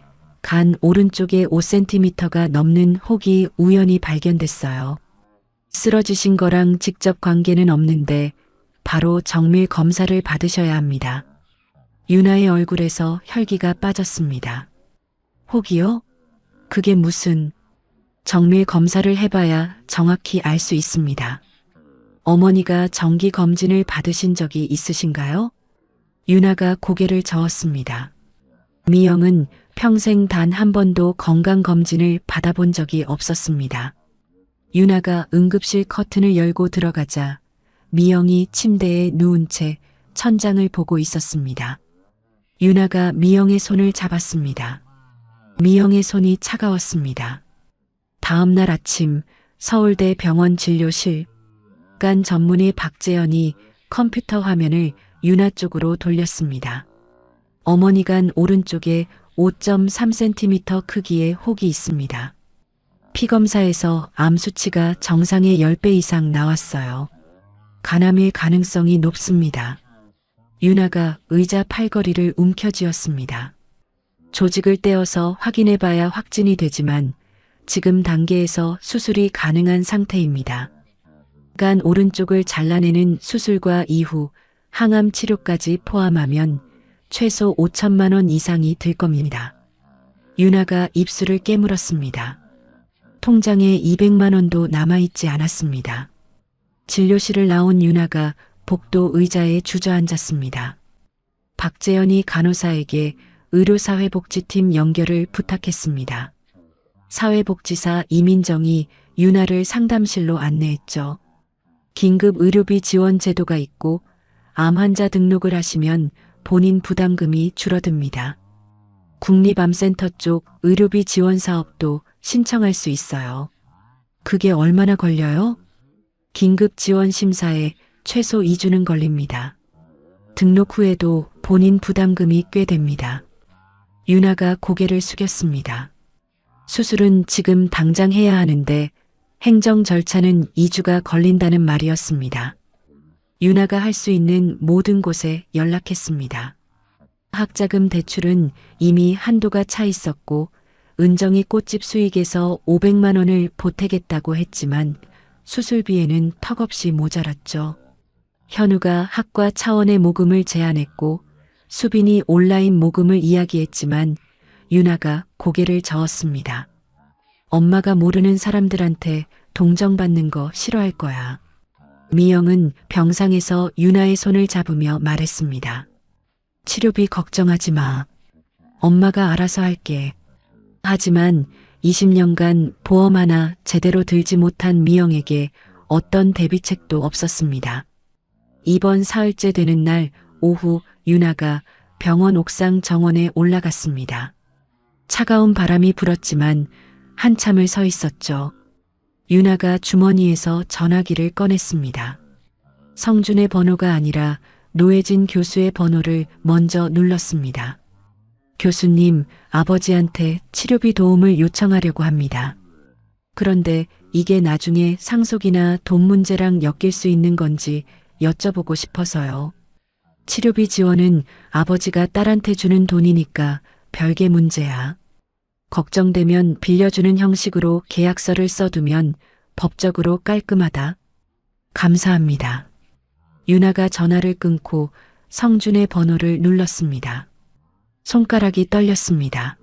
간 오른쪽에 5cm가 넘는 혹이 우연히 발견됐어요. 쓰러지신 거랑 직접 관계는 없는데 바로 정밀 검사를 받으셔야 합니다. 윤아의 얼굴에서 혈기가 빠졌습니다. 혹이요? 그게 무슨... 정밀 검사를 해봐야 정확히 알 수 있습니다. 어머니가 정기 검진을 받으신 적이 있으신가요? 윤아가 고개를 저었습니다. 미영은 평생 단 한 번도 건강검진을 받아본 적이 없었습니다. 윤아가 응급실 커튼을 열고 들어가자 미영이 침대에 누운 채 천장을 보고 있었습니다. 윤아가 미영의 손을 잡았습니다. 미영의 손이 차가웠습니다. 다음 날 아침 서울대 병원 진료실 간 전문의 박재현이 컴퓨터 화면을 윤아 쪽으로 돌렸습니다. 어머니 간 오른쪽에 5.3cm 크기의 혹이 있습니다. 피검사에서 암 수치가 정상의 10배 이상 나왔어요. 간암일 가능성이 높습니다. 윤아가 의자 팔걸이를 움켜쥐었습니다. 조직을 떼어서 확인해봐야 확진이 되지만 지금 단계에서 수술이 가능한 상태입니다. 간 오른쪽을 잘라내는 수술과 이후 항암 치료까지 포함하면 최소 5천만 원 이상이 들 겁니다. 윤아가 입술을 깨물었습니다. 통장에 200만 원도 남아있지 않았습니다. 진료실을 나온 윤아가 복도 의자에 주저앉았습니다. 박재현이 간호사에게 의료사회복지팀 연결을 부탁했습니다. 사회복지사 이민정이 윤아를 상담실로 안내했죠. 긴급 의료비 지원 제도가 있고 암 환자 등록을 하시면 본인 부담금이 줄어듭니다. 국립암센터 쪽 의료비 지원 사업도 신청할 수 있어요. 그게 얼마나 걸려요? 긴급 지원 심사에 최소 2주는 걸립니다. 등록 후에도 본인 부담금이 꽤 됩니다. 윤아가 고개를 숙였습니다. 수술은 지금 당장 해야 하는데 행정 절차는 2주가 걸린다는 말이었습니다. 윤아가 할 수 있는 모든 곳에 연락했습니다. 학자금 대출은 이미 한도가 차 있었고 은정이 꽃집 수익에서 500만 원을 보태겠다고 했지만 수술비에는 턱없이 모자랐죠. 현우가 학과 차원의 모금을 제안했고 수빈이 온라인 모금을 이야기했지만 윤아가 고개를 저었습니다. 엄마가 모르는 사람들한테 동정받는 거 싫어할 거야. 미영은 병상에서 윤아의 손을 잡으며 말했습니다. 치료비 걱정하지 마. 엄마가 알아서 할게. 하지만 20년간 보험 하나 제대로 들지 못한 미영에게 어떤 대비책도 없었습니다. 이번 사흘째 되는 날 오후 윤아가 병원 옥상 정원에 올라갔습니다. 차가운 바람이 불었지만 한참을 서 있었죠. 윤아가 주머니에서 전화기를 꺼냈습니다. 성준의 번호가 아니라 노혜진 교수의 번호를 먼저 눌렀습니다. 교수님, 아버지한테 치료비 도움을 요청하려고 합니다. 그런데 이게 나중에 상속이나 돈 문제랑 엮일 수 있는 건지 여쭤보고 싶어서요. 치료비 지원은 아버지가 딸한테 주는 돈이니까 별개 문제야. 걱정되면 빌려주는 형식으로 계약서를 써두면 법적으로 깔끔하다. 감사합니다. 윤아가 전화를 끊고 성준의 번호를 눌렀습니다. 손가락이 떨렸습니다.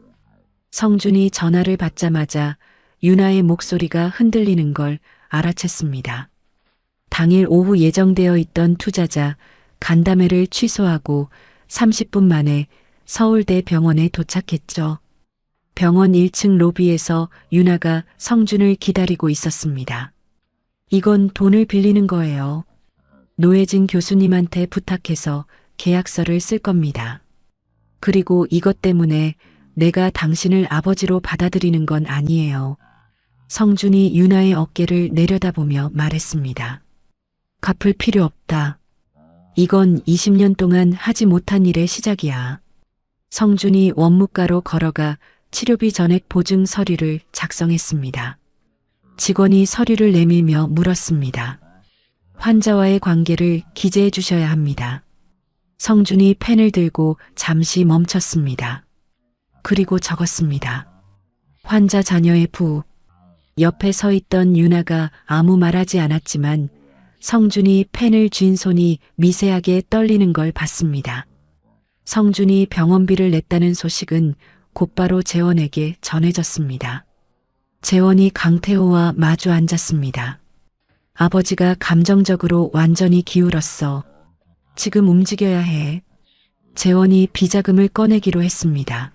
성준이 전화를 받자마자 윤아의 목소리가 흔들리는 걸 알아챘습니다. 당일 오후 예정되어 있던 투자자 간담회를 취소하고 30분 만에 서울대 병원에 도착했죠. 병원 1층 로비에서 윤아가 성준을 기다리고 있었습니다. 이건 돈을 빌리는 거예요. 노혜진 교수님한테 부탁해서 계약서를 쓸 겁니다. 그리고 이것 때문에 내가 당신을 아버지로 받아들이는 건 아니에요. 성준이 유나의 어깨를 내려다보며 말했습니다. 갚을 필요 없다. 이건 20년 동안 하지 못한 일의 시작이야. 성준이 원무과로 걸어가 치료비 전액 보증 서류를 작성했습니다. 직원이 서류를 내밀며 물었습니다. 환자와의 관계를 기재해 주셔야 합니다. 성준이 펜을 들고 잠시 멈췄습니다. 그리고 적었습니다. 환자 자녀의 부. 옆에 서 있던 유나가 아무 말하지 않았지만 성준이 펜을 쥔 손이 미세하게 떨리는 걸 봤습니다. 성준이 병원비를 냈다는 소식은 곧바로 재원에게 전해졌습니다. 재원이 강태호와 마주 앉았습니다. 아버지가 감정적으로 완전히 기울었어. 지금 움직여야 해. 재원이 비자금을 꺼내기로 했습니다.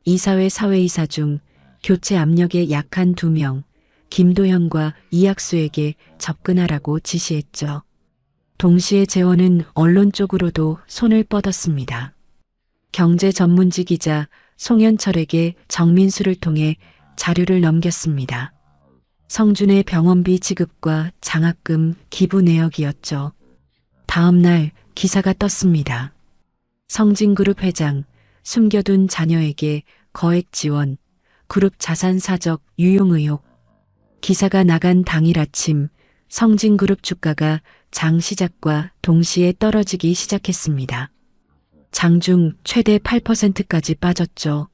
이사회 사회이사 중 교체 압력에 약한 2명, 김도현과 이학수에게 접근하라고 지시했죠. 동시에 재원은 언론 쪽으로도 손을 뻗었습니다. 경제 전문지 기자 송현철에게 정민수를 통해 자료를 넘겼습니다. 성준의 병원비 지급과 장학금 기부 내역이었죠. 다음 날 기사가 떴습니다. 성진그룹 회장, 숨겨둔 자녀에게 거액 지원, 그룹 자산 사적 유용 의혹. 기사가 나간 당일 아침 성진그룹 주가가 장 시작과 동시에 떨어지기 시작했습니다. 장중 최대 8%까지 빠졌죠.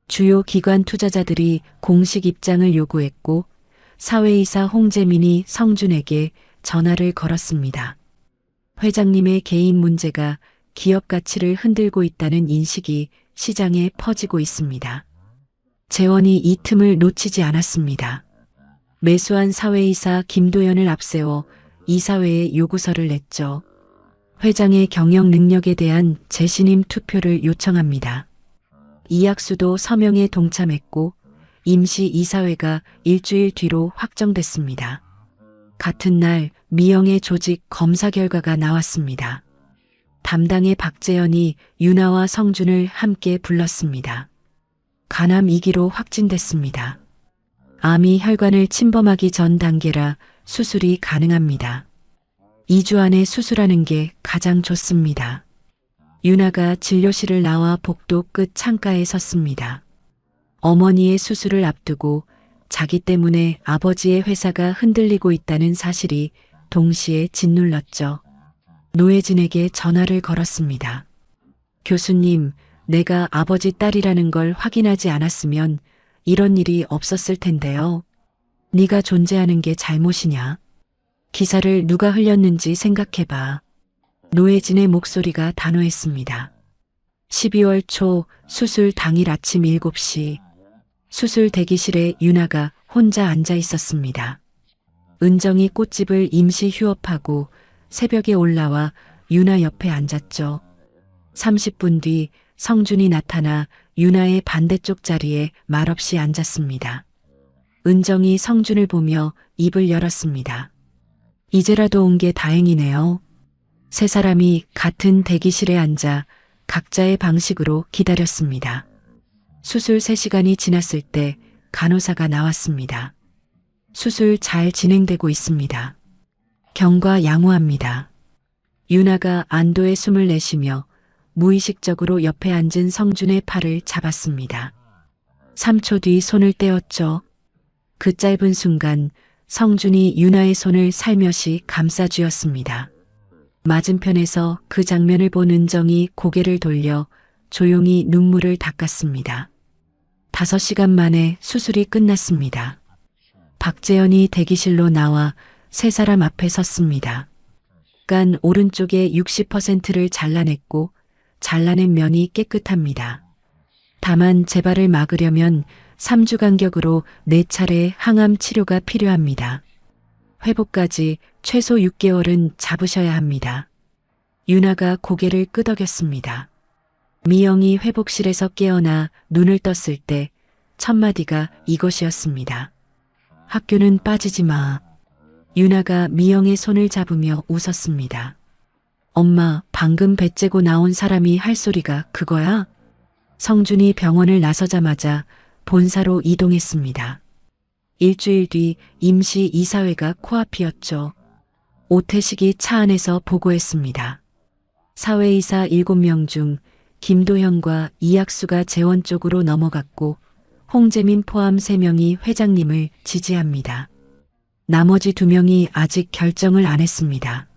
주요 기관 투자자들이 공식 입장을 요구했고 사회이사 홍재민이 성준에게 전화를 걸었습니다. 회장님의 개인 문제가 기업 가치를 흔들고 있다는 인식이 시장에 퍼지고 있습니다. 재원이 이 틈을 놓치지 않았습니다. 매수한 사회이사 김도연을 앞세워 이사회에 요구서를 냈죠. 회장의 경영 능력에 대한 재신임 투표를 요청합니다. 이학수도 서명에 동참했고 임시 이사회가 일주일 뒤로 확정됐습니다. 같은 날 미영의 조직 검사 결과가 나왔습니다. 담당의 박재현이 유나와 성준을 함께 불렀습니다. 간암 2기로 확진됐습니다. 암이 혈관을 침범하기 전 단계라 수술이 가능합니다. 2주 안에 수술하는 게 가장 좋습니다. 유나가 진료실을 나와 복도 끝 창가에 섰습니다. 어머니의 수술을 앞두고 자기 때문에 아버지의 회사가 흔들리고 있다는 사실이 동시에 짓눌렀죠. 노혜진에게 전화를 걸었습니다. 교수님, 내가 아버지 딸이라는 걸 확인하지 않았으면 이런 일이 없었을 텐데요. 네가 존재하는 게 잘못이냐? 기사를 누가 흘렸는지 생각해봐. 노혜진의 목소리가 단호했습니다. 12월 초 수술 당일 아침 7시 수술 대기실에 유나가 혼자 앉아 있었습니다. 은정이 꽃집을 임시 휴업하고 새벽에 올라와 유나 옆에 앉았죠. 30분 뒤 성준이 나타나 유나의 반대쪽 자리에 말없이 앉았습니다. 은정이 성준을 보며 입을 열었습니다. 이제라도 온 게 다행이네요. 세 사람이 같은 대기실에 앉아 각자의 방식으로 기다렸습니다. 수술 3시간이 지났을 때 간호사가 나왔습니다. 수술 잘 진행되고 있습니다. 경과 양호합니다. 유나가 안도의 숨을 내쉬며 무의식적으로 옆에 앉은 성준의 팔을 잡았습니다. 3초 뒤 손을 떼었죠. 그 짧은 순간 성준이 유나의 손을 살며시 감싸쥐었습니다. 맞은편에서 그 장면을 본 은정이 고개를 돌려 조용히 눈물을 닦았습니다. 5시간 만에 수술이 끝났습니다. 박재현이 대기실로 나와 세 사람 앞에 섰습니다. 간 오른쪽에 60%를 잘라냈고 잘라낸 면이 깨끗합니다. 다만 재발을 막으려면 3주 간격으로 4차례 항암 치료가 필요합니다. 회복까지 최소 6개월은 잡으셔야 합니다. 유나가 고개를 끄덕였습니다. 미영이 회복실에서 깨어나 눈을 떴을 때 첫마디가 이것이었습니다. 학교는 빠지지 마. 유나가 미영의 손을 잡으며 웃었습니다. 엄마, 방금 배 째고 나온 사람이 할 소리가 그거야? 성준이 병원을 나서자마자 본사로 이동했습니다. 일주일 뒤 임시 이사회가 코앞이었죠. 오태식이 차 안에서 보고했습니다. 사회이사 7명 중 김도현과 이학수가 재원 쪽으로 넘어갔고 홍재민 포함 3명이 회장님을 지지합니다. 나머지 2명이 아직 결정을 안 했습니다.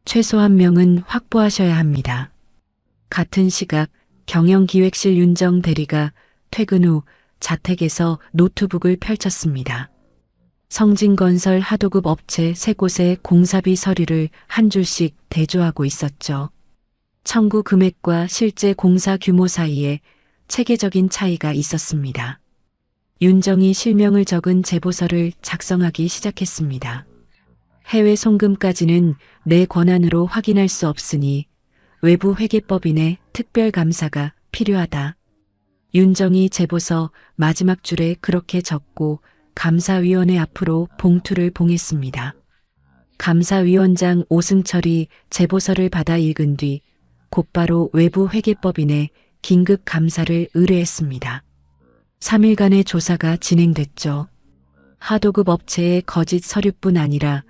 최소 1명은 확보하셔야 합니다. 같은 시각 경영기획실 윤정 대리가 퇴근 후 자택에서 노트북을 펼쳤습니다. 성진건설 하도급 업체 3곳의 공사비 서류를 한 줄씩 대조하고 있었죠. 청구 금액과 실제 공사 규모 사이에 체계적인 차이가 있었습니다. 윤정이 실명을 적은 제보서를 작성하기 시작했습니다. 해외 송금까지는 내 권한으로 확인할 수 없으니 외부 회계법인의 특별감사가 필요하다. 윤정이 제보서 마지막 줄에 그렇게 적고 감사위원회 앞으로 봉투를 봉했습니다. 감사위원장 오승철이 제보서를 받아 읽은 뒤 곧바로 외부 회계법인에 긴급 감사를 의뢰했습니다. 3일간의 조사가 진행됐죠. 하도급 업체의 거짓 서류뿐 아니라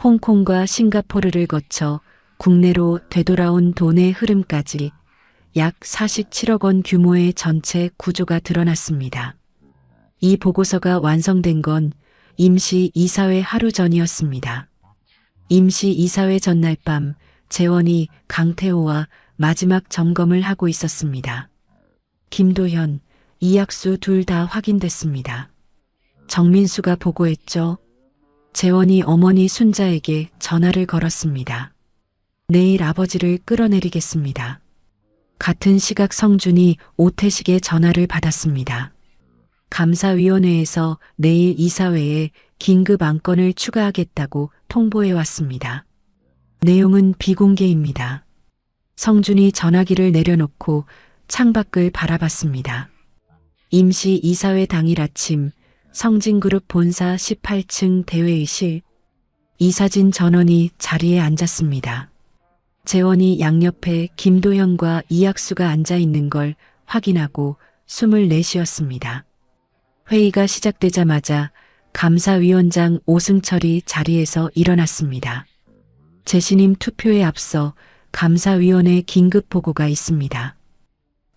홍콩과 싱가포르를 거쳐 국내로 되돌아온 돈의 흐름까지 약 47억 원 규모의 전체 구조가 드러났습니다. 이 보고서가 완성된 건 임시 이사회 하루 전이었습니다. 임시 이사회 전날 밤 재원이 강태호와 마지막 점검을 하고 있었습니다. 김도현, 이학수 둘 다 확인됐습니다. 정민수가 보고했죠. 재원이 어머니 순자에게 전화를 걸었습니다. 내일 아버지를 끌어내리겠습니다. 같은 시각 성준이 오태식의 전화를 받았습니다. 감사위원회에서 내일 이사회에 긴급 안건을 추가하겠다고 통보해 왔습니다. 내용은 비공개입니다. 성준이 전화기를 내려놓고 창밖을 바라봤습니다. 임시 이사회 당일 아침 성진그룹 본사 18층 대회의실, 이사진 전원이 자리에 앉았습니다. 재원이 양옆에 김도현과 이학수가 앉아 있는 걸 확인하고 숨을 내쉬었습니다. 회의가 시작되자마자 감사위원장 오승철이 자리에서 일어났습니다. 재신임 투표에 앞서 감사위원회 긴급 보고가 있습니다.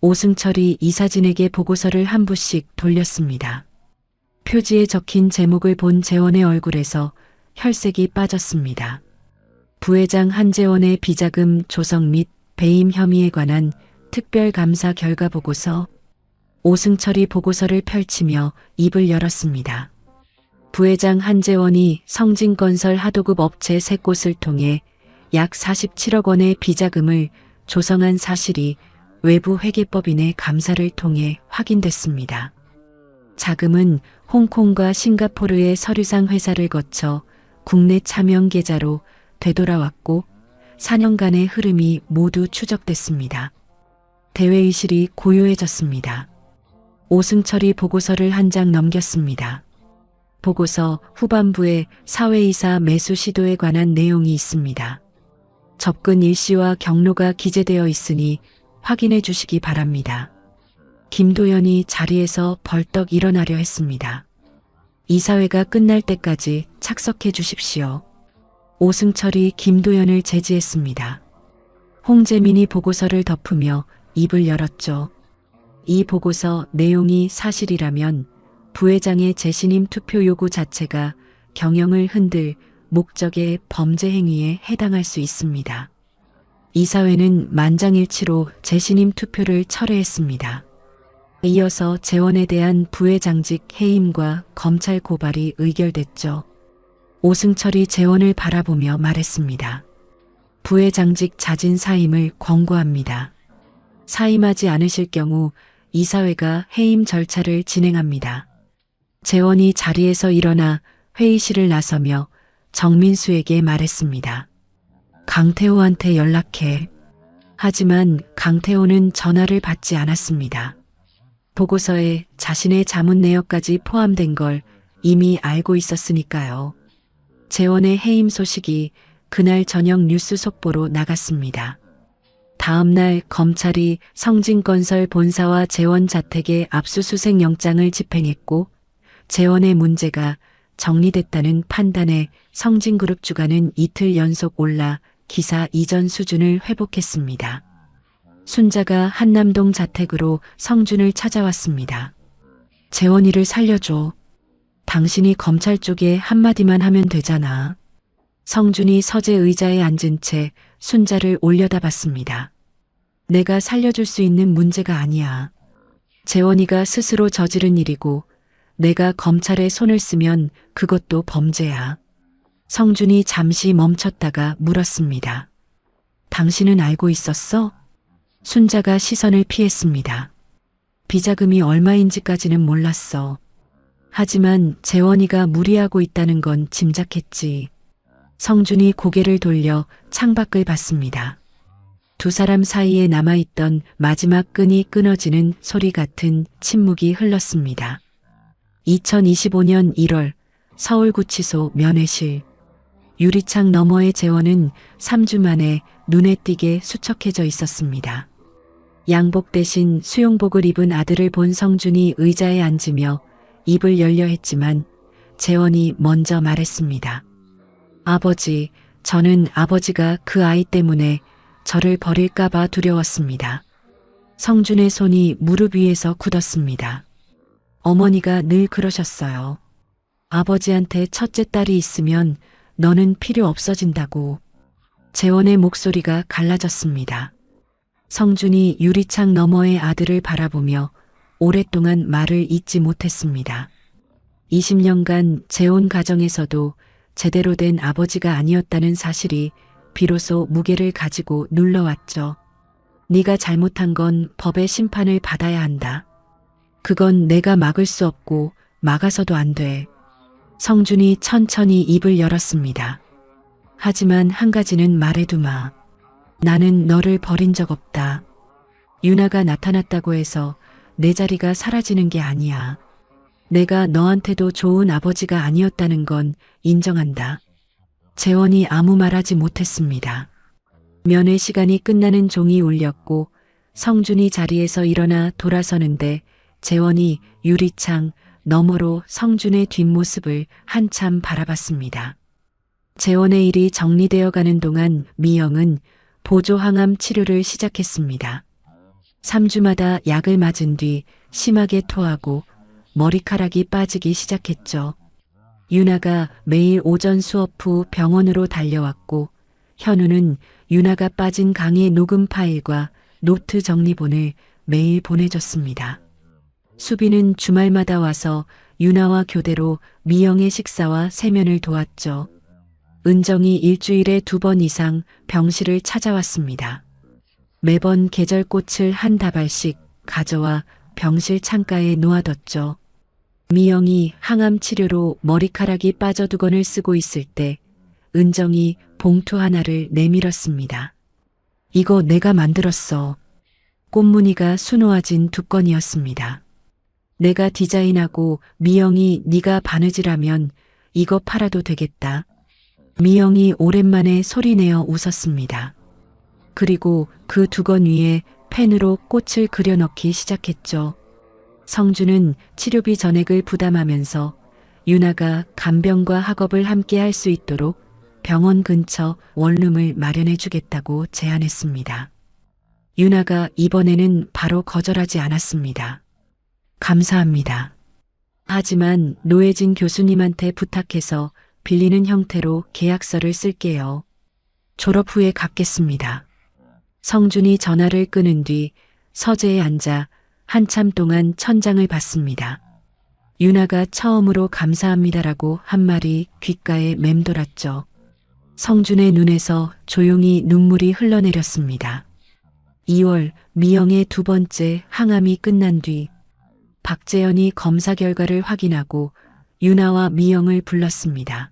오승철이 이사진에게 보고서를 한 부씩 돌렸습니다. 표지에 적힌 제목을 본 재원의 얼굴에서 혈색이 빠졌습니다. 부회장 한재원의 비자금 조성 및 배임 혐의에 관한 특별감사 결과 보고서. 오승철이 보고서를 펼치며 입을 열었습니다. 부회장 한재원이 성진건설 하도급 업체 3곳을 통해 약 47억 원의 비자금을 조성한 사실이 외부 회계법인의 감사를 통해 확인됐습니다. 자금은 홍콩과 싱가포르의 서류상 회사를 거쳐 국내 차명 계좌로 되돌아왔고 4년간의 흐름이 모두 추적됐습니다. 대회의실이 고요해졌습니다. 오승철이 보고서를 한 장 넘겼습니다. 보고서 후반부에 사회이사 매수 시도에 관한 내용이 있습니다. 접근 일시와 경로가 기재되어 있으니 확인해 주시기 바랍니다. 김도현이 자리에서 벌떡 일어나려 했습니다. 이사회가 끝날 때까지 착석해 주십시오. 오승철이 김도현을 제지했습니다. 홍재민이 보고서를 덮으며 입을 열었죠. 이 보고서 내용이 사실이라면 부회장의 재신임 투표 요구 자체가 경영을 흔들 목적의 범죄 행위에 해당할 수 있습니다. 이사회는 만장일치로 재신임 투표를 철회했습니다. 이어서 재원에 대한 부회장직 해임과 검찰 고발이 의결됐죠. 오승철이 재원을 바라보며 말했습니다. 부회장직 자진 사임을 권고합니다. 사임하지 않으실 경우 이사회가 해임 절차를 진행합니다. 재원이 자리에서 일어나 회의실을 나서며 정민수에게 말했습니다. 강태호한테 연락해. 하지만 강태호는 전화를 받지 않았습니다. 보고서에 자신의 자문 내역까지 포함된 걸 이미 알고 있었으니까요. 재원의 해임 소식이 그날 저녁 뉴스 속보로 나갔습니다. 다음 날 검찰이 성진건설 본사와 재원 자택에 압수수색 영장을 집행했고 재원의 문제가 정리됐다는 판단에 성진그룹 주가는 이틀 연속 올라 기사 이전 수준을 회복했습니다. 순자가 한남동 자택으로 성준을 찾아왔습니다. 재원이를 살려줘. 당신이 검찰 쪽에 한마디만 하면 되잖아. 성준이 서재 의자에 앉은 채 순자를 올려다봤습니다. 내가 살려줄 수 있는 문제가 아니야. 재원이가 스스로 저지른 일이고 내가 검찰에 손을 쓰면 그것도 범죄야. 성준이 잠시 멈췄다가 물었습니다. 당신은 알고 있었어? 순자가 시선을 피했습니다. 비자금이 얼마인지까지는 몰랐어. 하지만 재원이가 무리하고 있다는 건 짐작했지. 성준이 고개를 돌려 창밖을 봤습니다. 두 사람 사이에 남아있던 마지막 끈이 끊어지는 소리 같은 침묵이 흘렀습니다. 2025년 1월 서울구치소 면회실. 유리창 너머의 재원은 3주 만에 눈에 띄게 수척해져 있었습니다. 양복 대신 수용복을 입은 아들을 본 성준이 의자에 앉으며 입을 열려 했지만 재원이 먼저 말했습니다. 아버지, 저는 아버지가 그 아이 때문에 저를 버릴까봐 두려웠습니다. 성준의 손이 무릎 위에서 굳었습니다. 어머니가 늘 그러셨어요. 아버지한테 첫째 딸이 있으면 너는 필요 없어진다고. 재원의 목소리가 갈라졌습니다. 성준이 유리창 너머의 아들을 바라보며 오랫동안 말을 잇지 못했습니다. 20년간 재혼 가정에서도 제대로 된 아버지가 아니었다는 사실이 비로소 무게를 가지고 눌러왔죠. 네가 잘못한 건 법의 심판을 받아야 한다. 그건 내가 막을 수 없고 막아서도 안 돼. 성준이 천천히 입을 열었습니다. 하지만 한 가지는 말해두마. 나는 너를 버린 적 없다. 유나가 나타났다고 해서 내 자리가 사라지는 게 아니야. 내가 너한테도 좋은 아버지가 아니었다는 건 인정한다. 재원이 아무 말하지 못했습니다. 면회 시간이 끝나는 종이 울렸고 성준이 자리에서 일어나 돌아서는데 재원이 유리창 너머로 성준의 뒷모습을 한참 바라봤습니다. 재원의 일이 정리되어 가는 동안 미영은 보조항암 치료를 시작했습니다. 3주마다 약을 맞은 뒤 심하게 토하고 머리카락이 빠지기 시작했죠. 유나가 매일 오전 수업 후 병원으로 달려왔고 현우는 유나가 빠진 강의 녹음 파일과 노트 정리본을 매일 보내줬습니다. 수빈은 주말마다 와서 유나와 교대로 미영의 식사와 세면을 도왔죠. 은정이 일주일에 2번 이상 병실을 찾아왔습니다. 매번 계절꽃을 한 다발씩 가져와 병실 창가에 놓아뒀죠. 미영이 항암 치료로 머리카락이 빠져두건을 쓰고 있을 때 은정이 봉투 하나를 내밀었습니다. 이거 내가 만들었어. 꽃무늬가 수놓아진 2건이었습니다. 내가 디자인하고 미영이 네가 바느질하면 이거 팔아도 되겠다. 미영이 오랜만에 소리내어 웃었습니다. 그리고 그 2건 위에 펜으로 꽃을 그려넣기 시작했죠. 성준은 치료비 전액을 부담하면서 유나가 간병과 학업을 함께 할 수 있도록 병원 근처 원룸을 마련해 주겠다고 제안했습니다. 유나가 이번에는 바로 거절하지 않았습니다. 감사합니다. 하지만 노혜진 교수님한테 부탁해서 빌리는 형태로 계약서를 쓸게요. 졸업 후에 갚겠습니다. 성준이 전화를 끊은 뒤 서재에 앉아 한참 동안 천장을 봤습니다. 유나가 처음으로 감사합니다라고 한 말이 귓가에 맴돌았죠. 성준의 눈에서 조용히 눈물이 흘러내렸습니다. 2월 미영의 2번째 항암이 끝난 뒤 박재현이 검사 결과를 확인하고 유나와 미영을 불렀습니다.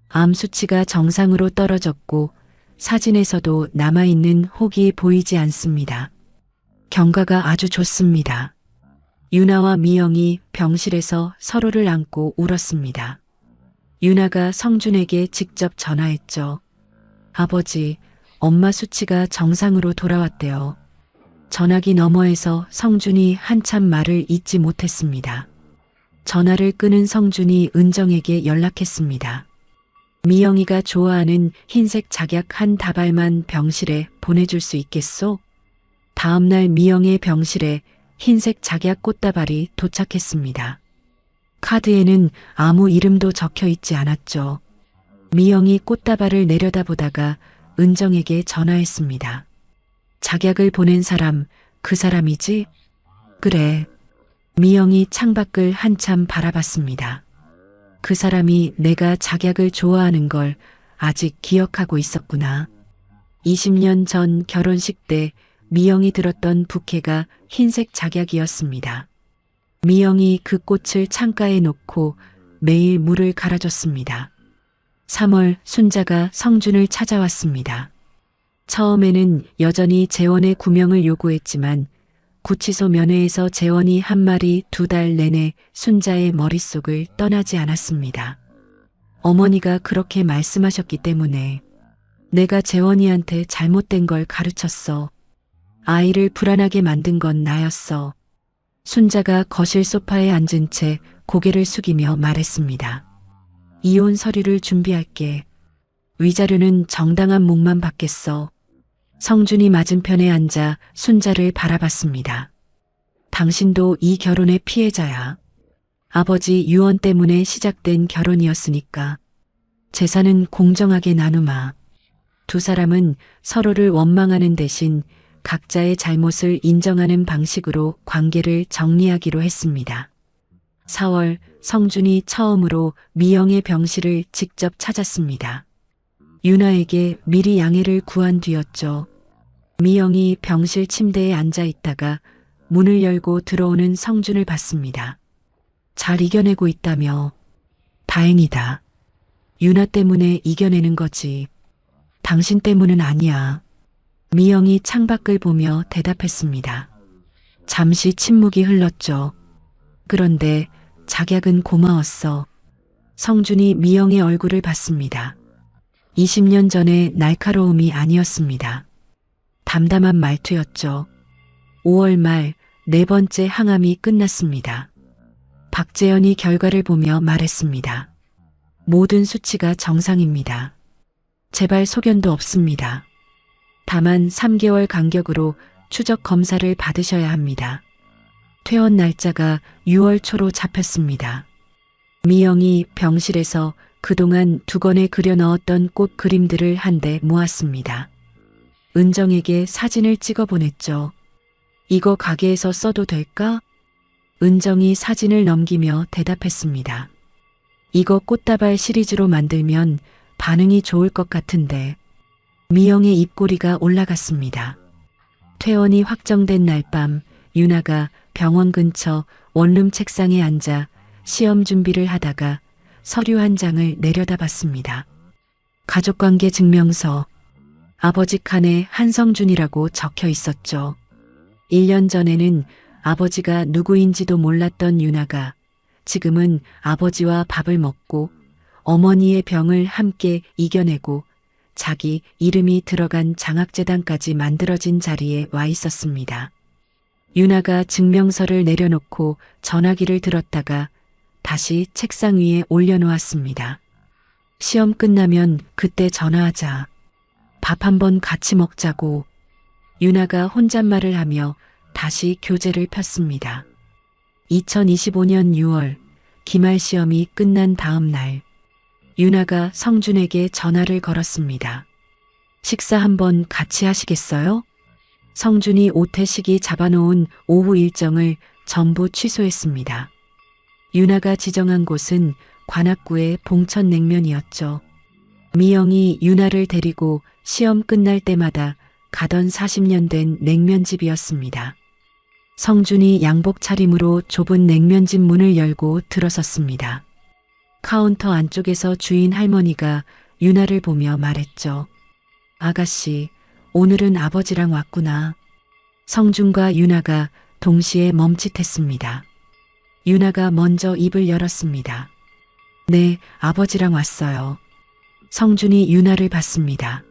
암 수치가 정상으로 떨어졌고 사진에서도 남아있는 혹이 보이지 않습니다. 경과가 아주 좋습니다. 유나와 미영이 병실에서 서로를 안고 울었습니다. 유나가 성준에게 직접 전화했죠. 아버지, 엄마 수치가 정상으로 돌아왔대요. 전화기 너머에서 성준이 한참 말을 잇지 못했습니다. 전화를 끊은 성준이 은정에게 연락했습니다. 미영이가 좋아하는 흰색 작약 한 다발만 병실에 보내줄 수 있겠소? 다음날 미영의 병실에 흰색 작약 꽃다발이 도착했습니다. 카드에는 아무 이름도 적혀 있지 않았죠. 미영이 꽃다발을 내려다보다가 은정에게 전화했습니다. 작약을 보낸 사람, 그 사람이지? 그래. 미영이 창밖을 한참 바라봤습니다. 그 사람이 내가 작약을 좋아하는 걸 아직 기억하고 있었구나. 20년 전 결혼식 때 미영이 들었던 부케가 흰색 작약이었습니다. 미영이 그 꽃을 창가에 놓고 매일 물을 갈아줬습니다. 3월 순자가 성준을 찾아왔습니다. 처음에는 여전히 재원의 구명을 요구했지만 구치소 면회에서 재원이 한 말이 2달 내내 순자의 머릿속을 떠나지 않았습니다. 어머니가 그렇게 말씀하셨기 때문에 내가 재원이한테 잘못된 걸 가르쳤어. 아이를 불안하게 만든 건 나였어. 순자가 거실 소파에 앉은 채 고개를 숙이며 말했습니다. 이혼 서류를 준비할게. 위자료는 정당한 목만 받겠어. 성준이 맞은편에 앉아 순자를 바라봤습니다. 당신도 이 결혼의 피해자야. 아버지 유언 때문에 시작된 결혼이었으니까. 재산은 공정하게 나누마. 두 사람은 서로를 원망하는 대신 각자의 잘못을 인정하는 방식으로 관계를 정리하기로 했습니다. 4월 성준이 처음으로 미영의 병실을 직접 찾았습니다. 유나에게 미리 양해를 구한 뒤였죠. 미영이 병실 침대에 앉아 있다가 문을 열고 들어오는 성준을 봤습니다. 잘 이겨내고 있다며. 다행이다. 유나 때문에 이겨내는 거지. 당신 때문은 아니야. 미영이 창밖을 보며 대답했습니다. 잠시 침묵이 흘렀죠. 그런데 작약은 고마웠어. 성준이 미영의 얼굴을 봤습니다. 20년 전의 날카로움이 아니었습니다. 담담한 말투였죠. 5월 말 4번째 항암이 끝났습니다. 박재현이 결과를 보며 말했습니다. 모든 수치가 정상입니다. 제발 소견도 없습니다. 다만 3개월 간격으로 추적 검사를 받으셔야 합니다. 퇴원 날짜가 6월 초로 잡혔습니다. 미영이 병실에서 그동안 두건에 그려 넣었던 꽃 그림들을 한데 모았습니다. 은정에게 사진을 찍어 보냈죠. 이거 가게에서 써도 될까? 은정이 사진을 넘기며 대답했습니다. 이거 꽃다발 시리즈로 만들면 반응이 좋을 것 같은데. 미영의 입꼬리가 올라갔습니다. 퇴원이 확정된 날 밤 유나가 병원 근처 원룸 책상에 앉아 시험 준비를 하다가 서류 한 장을 내려다봤습니다. 가족관계 증명서. 아버지 칸에 한성준이라고 적혀 있었죠. 1년 전에는 아버지가 누구인지도 몰랐던 유나가 지금은 아버지와 밥을 먹고 어머니의 병을 함께 이겨내고 자기 이름이 들어간 장학재단까지 만들어진 자리에 와 있었습니다. 유나가 증명서를 내려놓고 전화기를 들었다가 다시 책상 위에 올려놓았습니다. 시험 끝나면 그때 전화하자. 밥 한번 같이 먹자고. 유나가 혼잣말을 하며 다시 교재를 폈습니다. 2025년 6월 기말 시험이 끝난 다음 날 유나가 성준에게 전화를 걸었습니다. 식사 한번 같이 하시겠어요? 성준이 오태식이 잡아놓은 오후 일정을 전부 취소했습니다. 유나가 지정한 곳은 관악구의 봉천냉면이었죠. 미영이 유나를 데리고 시험 끝날 때마다 가던 40년 된 냉면집이었습니다. 성준이 양복 차림으로 좁은 냉면집 문을 열고 들어섰습니다. 카운터 안쪽에서 주인 할머니가 유나를 보며 말했죠. 아가씨, 오늘은 아버지랑 왔구나. 성준과 유나가 동시에 멈칫했습니다. 유나가 먼저 입을 열었습니다. 네, 아버지랑 왔어요. 성준이 유나를 봤습니다.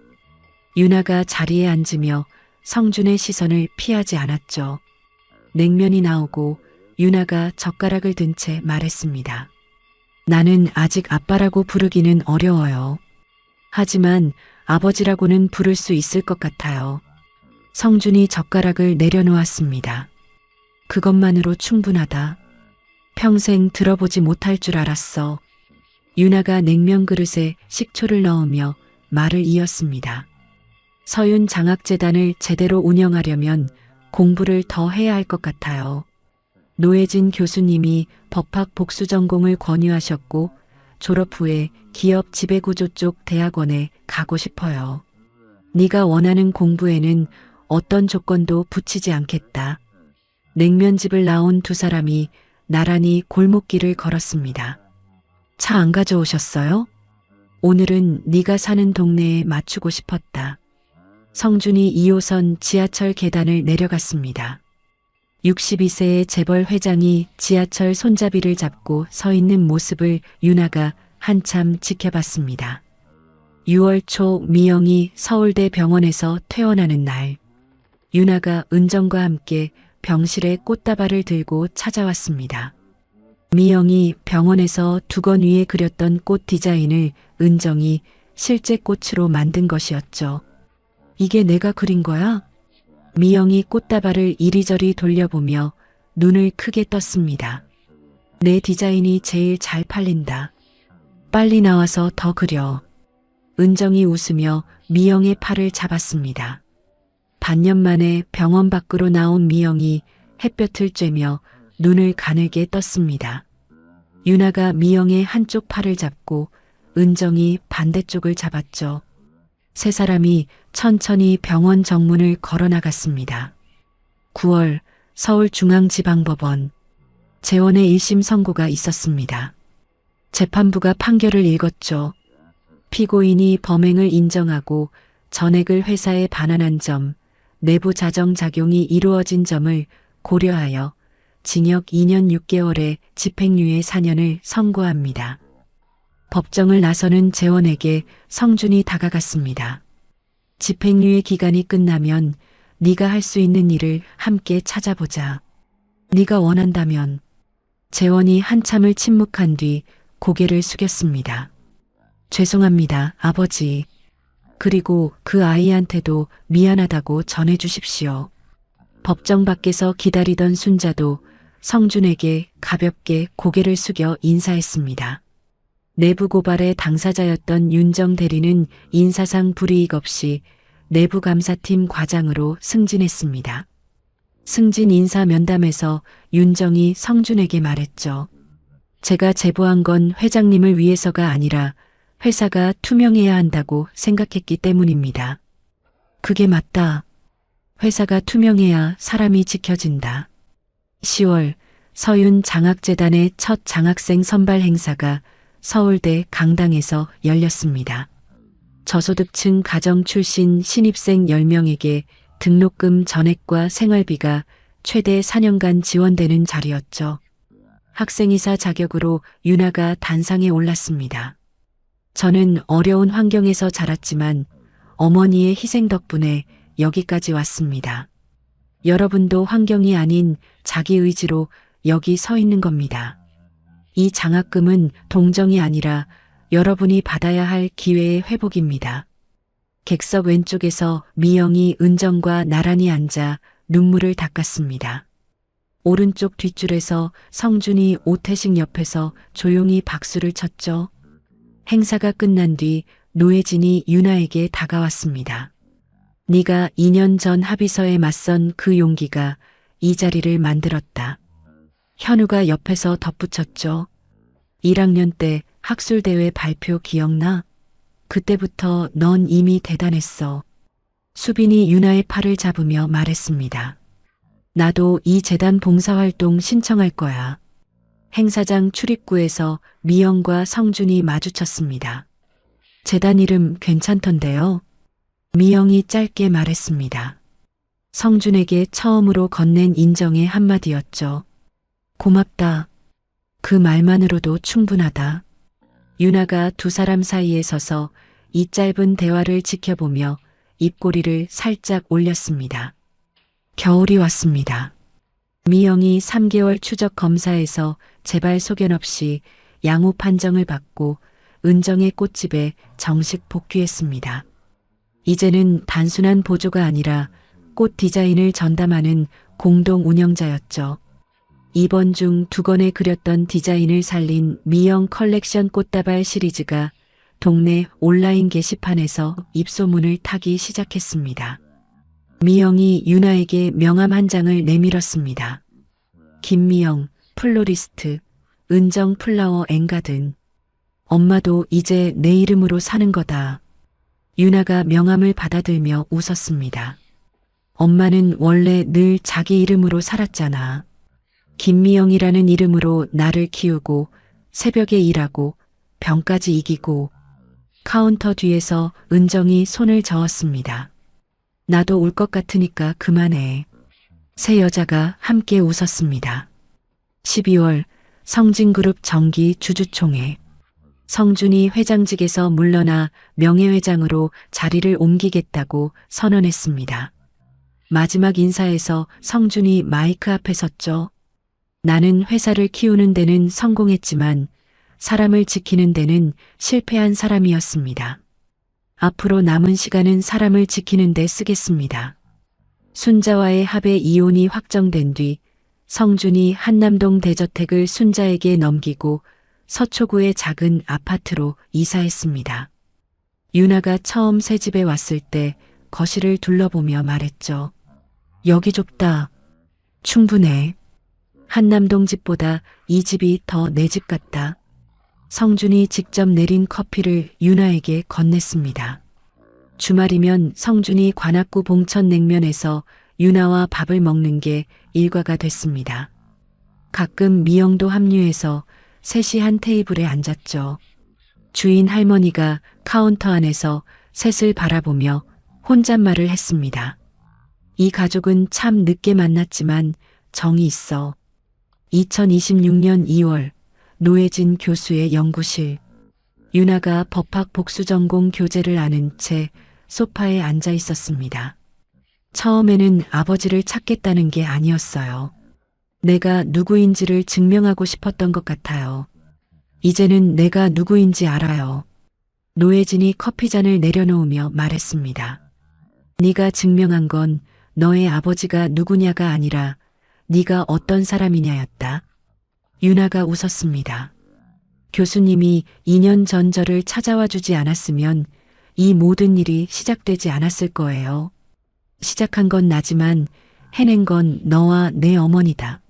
유나가 자리에 앉으며 성준의 시선을 피하지 않았죠. 냉면이 나오고 유나가 젓가락을 든 채 말했습니다. 나는 아직 아빠라고 부르기는 어려워요. 하지만 아버지라고는 부를 수 있을 것 같아요. 성준이 젓가락을 내려놓았습니다. 그것만으로 충분하다. 평생 들어보지 못할 줄 알았어. 유나가 냉면 그릇에 식초를 넣으며 말을 이었습니다. 서윤 장학재단을 제대로 운영하려면 공부를 더 해야 할 것 같아요. 노혜진 교수님이 법학 복수 전공을 권유하셨고 졸업 후에 기업 지배구조 쪽 대학원에 가고 싶어요. 네가 원하는 공부에는 어떤 조건도 붙이지 않겠다. 냉면집을 나온 두 사람이 나란히 골목길을 걸었습니다. 차 안 가져오셨어요? 오늘은 네가 사는 동네에 맞추고 싶었다. 성준이 2호선 지하철 계단을 내려갔습니다. 62세의 재벌 회장이 지하철 손잡이를 잡고 서 있는 모습을 유나가 한참 지켜봤습니다. 6월 초 미영이 서울대 병원에서 퇴원하는 날, 유나가 은정과 함께 병실에 꽃다발을 들고 찾아왔습니다. 미영이 병원에서 두건 위에 그렸던 꽃 디자인을 은정이 실제 꽃으로 만든 것이었죠. 이게 내가 그린 거야? 미영이 꽃다발을 이리저리 돌려보며 눈을 크게 떴습니다. 내 디자인이 제일 잘 팔린다. 빨리 나와서 더 그려. 은정이 웃으며 미영의 팔을 잡았습니다. 반년 만에 병원 밖으로 나온 미영이 햇볕을 쬐며 눈을 가늘게 떴습니다. 유나가 미영의 한쪽 팔을 잡고 은정이 반대쪽을 잡았죠. 세 사람이 천천히 병원 정문을 걸어 나갔습니다. 9월 서울중앙지방법원 재원의 1심 선고가 있었습니다. 재판부가 판결을 읽었죠. 피고인이 범행을 인정하고 전액을 회사에 반환한 점, 내부 자정 작용이 이루어진 점을 고려하여 징역 2년 6개월에 집행유예 4년을 선고합니다. 법정을 나서는 재원에게 성준이 다가갔습니다. 집행유예 기간이 끝나면 네가 할 수 있는 일을 함께 찾아보자. 네가 원한다면. 재원이 한참을 침묵한 뒤 고개를 숙였습니다. 죄송합니다, 아버지. 그리고 그 아이한테도 미안하다고 전해주십시오. 법정 밖에서 기다리던 순자도 성준에게 가볍게 고개를 숙여 인사했습니다. 내부 고발의 당사자였던 윤정 대리는 인사상 불이익 없이 내부감사팀 과장으로 승진했습니다. 승진 인사 면담에서 윤정이 성준에게 말했죠. 제가 제보한 건 회장님을 위해서가 아니라 회사가 투명해야 한다고 생각했기 때문입니다. 그게 맞다. 회사가 투명해야 사람이 지켜진다. 10월 서윤 장학재단의 첫 장학생 선발 행사가 서울대 강당에서 열렸습니다. 저소득층 가정 출신 신입생 10명에게 등록금 전액과 생활비가 최대 4년간 지원되는 자리였죠. 학생이사 자격으로 유나가 단상에 올랐습니다. 저는 어려운 환경에서 자랐지만 어머니의 희생 덕분에 여기까지 왔습니다. 여러분도 환경이 아닌 자기 의지로 여기 서 있는 겁니다. 이 장학금은 동정이 아니라 여러분이 받아야 할 기회의 회복입니다. 객석 왼쪽에서 미영이 은정과 나란히 앉아 눈물을 닦았습니다. 오른쪽 뒷줄에서 성준이 오태식 옆에서 조용히 박수를 쳤죠. 행사가 끝난 뒤 노혜진이 유나에게 다가왔습니다. 네가 2년 전 합의서에 맞선 그 용기가 이 자리를 만들었다. 현우가 옆에서 덧붙였죠. 1학년 때 학술대회 발표 기억나? 그때부터 넌 이미 대단했어. 수빈이 유나의 팔을 잡으며 말했습니다. 나도 이 재단 봉사활동 신청할 거야. 행사장 출입구에서 미영과 성준이 마주쳤습니다. 재단 이름 괜찮던데요? 미영이 짧게 말했습니다. 성준에게 처음으로 건넨 인정의 한마디였죠. 고맙다. 그 말만으로도 충분하다. 유나가 두 사람 사이에 서서 이 짧은 대화를 지켜보며 입꼬리를 살짝 올렸습니다. 겨울이 왔습니다. 미영이 3개월 추적 검사에서 재발 소견 없이 양호 판정을 받고 은정의 꽃집에 정식 복귀했습니다. 이제는 단순한 보조가 아니라 꽃 디자인을 전담하는 공동 운영자였죠. 이번 중 2권에 그렸던 디자인을 살린 미영 컬렉션 꽃다발 시리즈가 동네 온라인 게시판에서 입소문을 타기 시작했습니다. 미영이 유나에게 명함 한 장을 내밀었습니다. 김미영, 플로리스트, 은정 플라워 앵가든. 엄마도 이제 내 이름으로 사는 거다. 유나가 명함을 받아들며 웃었습니다. 엄마는 원래 늘 자기 이름으로 살았잖아. 김미영이라는 이름으로 나를 키우고 새벽에 일하고 병까지 이기고. 카운터 뒤에서 은정이 손을 저었습니다. 나도 울 것 같으니까 그만해. 세 여자가 함께 웃었습니다. 12월 성진그룹 정기 주주총회. 성준이 회장직에서 물러나 명예회장으로 자리를 옮기겠다고 선언했습니다. 마지막 인사에서 성준이 마이크 앞에 섰죠. 나는 회사를 키우는 데는 성공했지만 사람을 지키는 데는 실패한 사람이었습니다. 앞으로 남은 시간은 사람을 지키는 데 쓰겠습니다. 순자와의 합의 이혼이 확정된 뒤 성준이 한남동 대저택을 순자에게 넘기고 서초구의 작은 아파트로 이사했습니다. 유나가 처음 새 집에 왔을 때 거실을 둘러보며 말했죠. 여기 좁다. 충분해. 한남동 집보다 이 집이 더 내 집 같다. 성준이 직접 내린 커피를 유나에게 건넸습니다. 주말이면 성준이 관악구 봉천냉면에서 유나와 밥을 먹는 게 일과가 됐습니다. 가끔 미영도 합류해서 셋이 한 테이블에 앉았죠. 주인 할머니가 카운터 안에서 셋을 바라보며 혼잣말을 했습니다. 이 가족은 참 늦게 만났지만 정이 있어. 2026년 2월 노혜진 교수의 연구실. 유나가 법학 복수전공 교재를 안은 채 소파에 앉아 있었습니다. 처음에는 아버지를 찾겠다는 게 아니었어요. 내가 누구인지를 증명하고 싶었던 것 같아요. 이제는 내가 누구인지 알아요. 노혜진이 커피잔을 내려놓으며 말했습니다. 네가 증명한 건 너의 아버지가 누구냐가 아니라 네가 어떤 사람이냐였다. 유나가 웃었습니다. 교수님이 2년 전 저를 찾아와 주지 않았으면 이 모든 일이 시작되지 않았을 거예요. 시작한 건 나지만 해낸 건 너와 내 어머니다.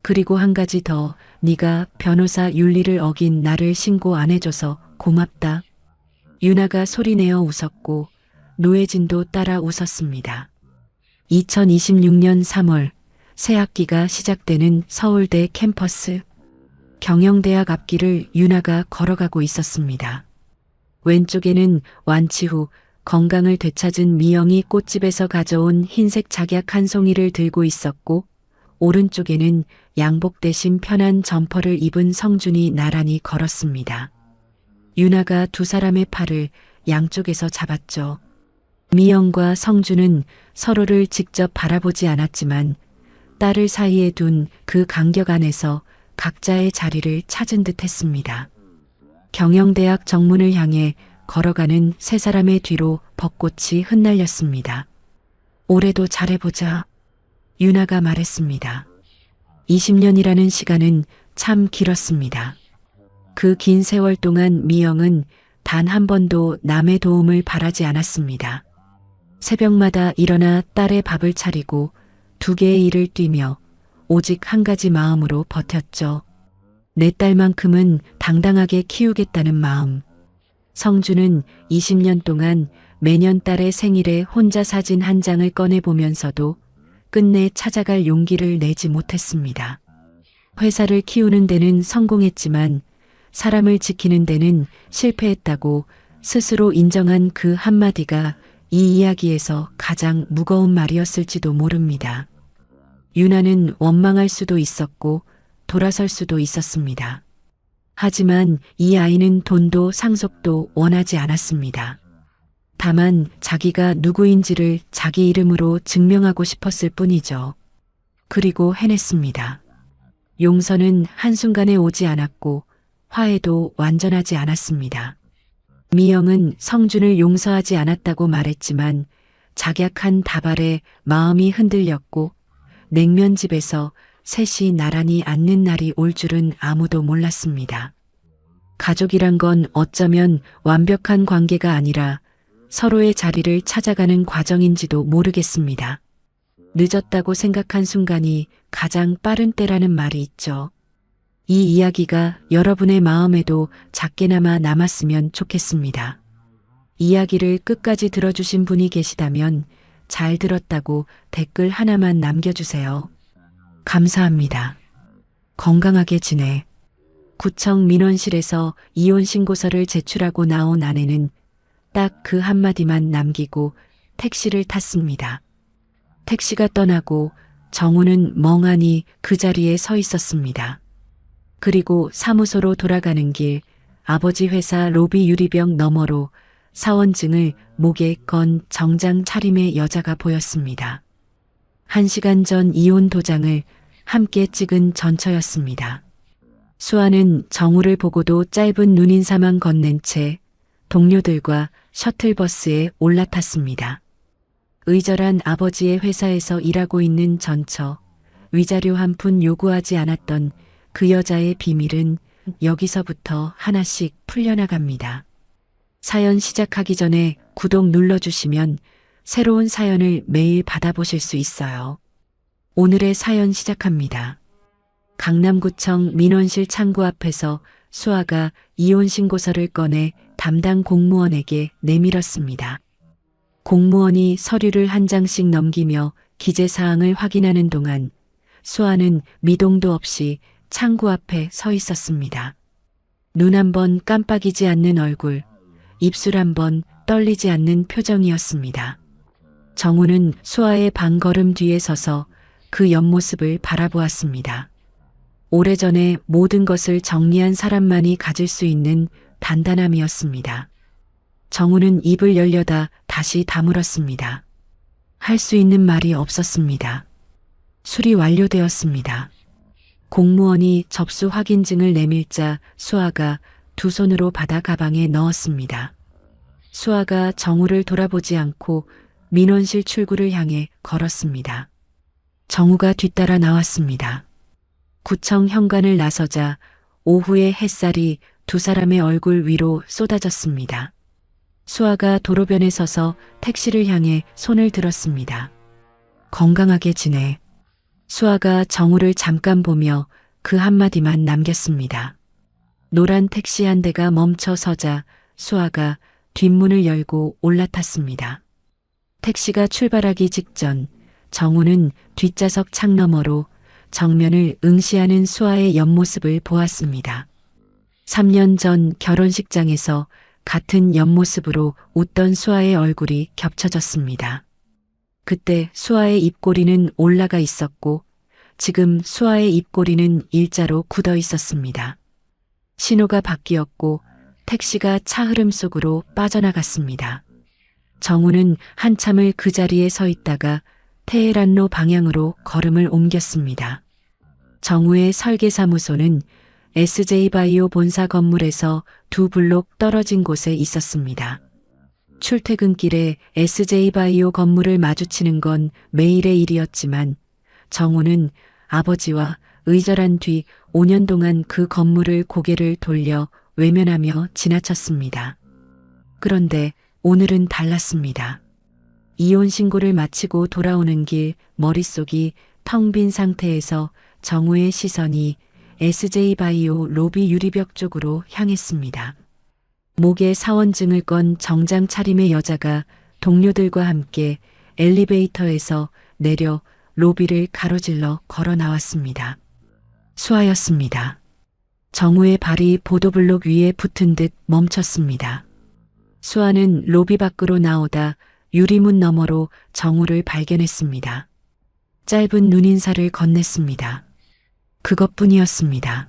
그리고 한 가지 더, 네가 변호사 윤리를 어긴 나를 신고 안 해줘서 고맙다. 유나가 소리내어 웃었고 노혜진도 따라 웃었습니다. 2026년 3월 새 학기가 시작되는 서울대 캠퍼스. 경영대학 앞길을 유나가 걸어가고 있었습니다. 왼쪽에는 완치 후 건강을 되찾은 미영이 꽃집에서 가져온 흰색 작약 한 송이를 들고 있었고, 오른쪽에는 양복 대신 편한 점퍼를 입은 성준이 나란히 걸었습니다. 유나가 두 사람의 팔을 양쪽에서 잡았죠. 미영과 성준은 서로를 직접 바라보지 않았지만 딸을 사이에 둔 그 간격 안에서 각자의 자리를 찾은 듯 했습니다. 경영대학 정문을 향해 걸어가는 세 사람의 뒤로 벚꽃이 흩날렸습니다. 올해도 잘해보자. 유나가 말했습니다. 20년이라는 시간은 참 길었습니다. 그 긴 세월 동안 미영은 단 한 번도 남의 도움을 바라지 않았습니다. 새벽마다 일어나 딸의 밥을 차리고 2개의 일을 뛰며 오직 한 가지 마음으로 버텼죠. 내 딸만큼은 당당하게 키우겠다는 마음. 성준은 20년 동안 매년 딸의 생일에 혼자 사진 한 장을 꺼내보면서도 끝내 찾아갈 용기를 내지 못했습니다. 회사를 키우는 데는 성공했지만 사람을 지키는 데는 실패했다고 스스로 인정한 그 한마디가 이 이야기에서 가장 무거운 말이었을지도 모릅니다. 유나는 원망할 수도 있었고 돌아설 수도 있었습니다. 하지만 이 아이는 돈도 상속도 원하지 않았습니다. 다만 자기가 누구인지를 자기 이름으로 증명하고 싶었을 뿐이죠. 그리고 해냈습니다. 용서는 한순간에 오지 않았고 화해도 완전하지 않았습니다. 미영은 성준을 용서하지 않았다고 말했지만 작약한 다발에 마음이 흔들렸고 냉면집에서 셋이 나란히 앉는 날이 올 줄은 아무도 몰랐습니다. 가족이란 건 어쩌면 완벽한 관계가 아니라 서로의 자리를 찾아가는 과정인지도 모르겠습니다. 늦었다고 생각한 순간이 가장 빠른 때라는 말이 있죠. 이 이야기가 여러분의 마음에도 작게나마 남았으면 좋겠습니다. 이야기를 끝까지 들어주신 분이 계시다면 잘 들었다고 댓글 하나만 남겨주세요. 감사합니다. 건강하게 지내. 구청 민원실에서 이혼 신고서를 제출하고 나온 아내는 딱 그 한마디만 남기고 택시를 탔습니다. 택시가 떠나고 정우는 멍하니 그 자리에 서 있었습니다. 그리고 사무소로 돌아가는 길 아버지 회사 로비 유리병 너머로 사원증을 목에 건 정장 차림의 여자가 보였습니다. 1시간 전 이혼 도장을 함께 찍은 전처였습니다. 수아는 정우를 보고도 짧은 눈인사만 건넨 채 동료들과 셔틀버스에 올라탔습니다. 의절한 아버지의 회사에서 일하고 있는 전처, 위자료 한 푼 요구하지 않았던 그 여자의 비밀은 여기서부터 하나씩 풀려나갑니다. 사연 시작하기 전에 구독 눌러주시면 새로운 사연을 매일 받아보실 수 있어요. 오늘의 사연 시작합니다. 강남구청 민원실 창구 앞에서 수아가 이혼 신고서를 꺼내 담당 공무원에게 내밀었습니다. 공무원이 서류를 한 장씩 넘기며 기재사항을 확인하는 동안 수아는 미동도 없이 창구 앞에 서 있었습니다. 눈 한 번 깜빡이지 않는 얼굴, 입술 한 번 떨리지 않는 표정이었습니다. 정우는 수아의 반걸음 뒤에 서서 그 옆모습을 바라보았습니다. 오래전에 모든 것을 정리한 사람만이 가질 수 있는 단단함이었습니다. 정우는 입을 열려다 다시 다물었습니다. 할 수 있는 말이 없었습니다. 수리 완료되었습니다. 공무원이 접수 확인증을 내밀자 수아가 두 손으로 받아 가방에 넣었습니다. 수아가 정우를 돌아보지 않고 민원실 출구를 향해 걸었습니다. 정우가 뒤따라 나왔습니다. 구청 현관을 나서자 오후의 햇살이 두 사람의 얼굴 위로 쏟아졌습니다. 수아가 도로변에 서서 택시를 향해 손을 들었습니다. 건강하게 지내. 수아가 정우를 잠깐 보며 그 한마디만 남겼습니다. 노란 택시 한 대가 멈춰 서자 수아가 뒷문을 열고 올라탔습니다. 택시가 출발하기 직전 정우는 뒷좌석 창 너머로 정면을 응시하는 수아의 옆모습을 보았습니다. 3년 전 결혼식장에서 같은 옆모습으로 웃던 수아의 얼굴이 겹쳐졌습니다. 그때 수아의 입꼬리는 올라가 있었고 지금 수아의 입꼬리는 일자로 굳어 있었습니다. 신호가 바뀌었고 택시가 차 흐름 속으로 빠져나갔습니다. 정우는 한참을 그 자리에 서 있다가 테헤란로 방향으로 걸음을 옮겼습니다. 정우의 설계사무소는 SJ바이오 본사 건물에서 두 블록 떨어진 곳에 있었습니다. 출퇴근길에 SJ바이오 건물을 마주치는 건 매일의 일이었지만 정우는 아버지와 의절한 뒤 5년 동안 그 건물을 고개를 돌려 외면하며 지나쳤습니다. 그런데 오늘은 달랐습니다. 이혼 신고를 마치고 돌아오는 길 머릿속이 텅 빈 상태에서 정우의 시선이 SJ바이오 로비 유리벽 쪽으로 향했습니다. 목에 사원증을 건 정장 차림의 여자가 동료들과 함께 엘리베이터에서 내려 로비를 가로질러 걸어 나왔습니다. 수아였습니다. 정우의 발이 보도블록 위에 붙은 듯 멈췄습니다. 수아는 로비 밖으로 나오다 유리문 너머로 정우를 발견했습니다. 짧은 눈인사를 건넸습니다. 그것뿐이었습니다.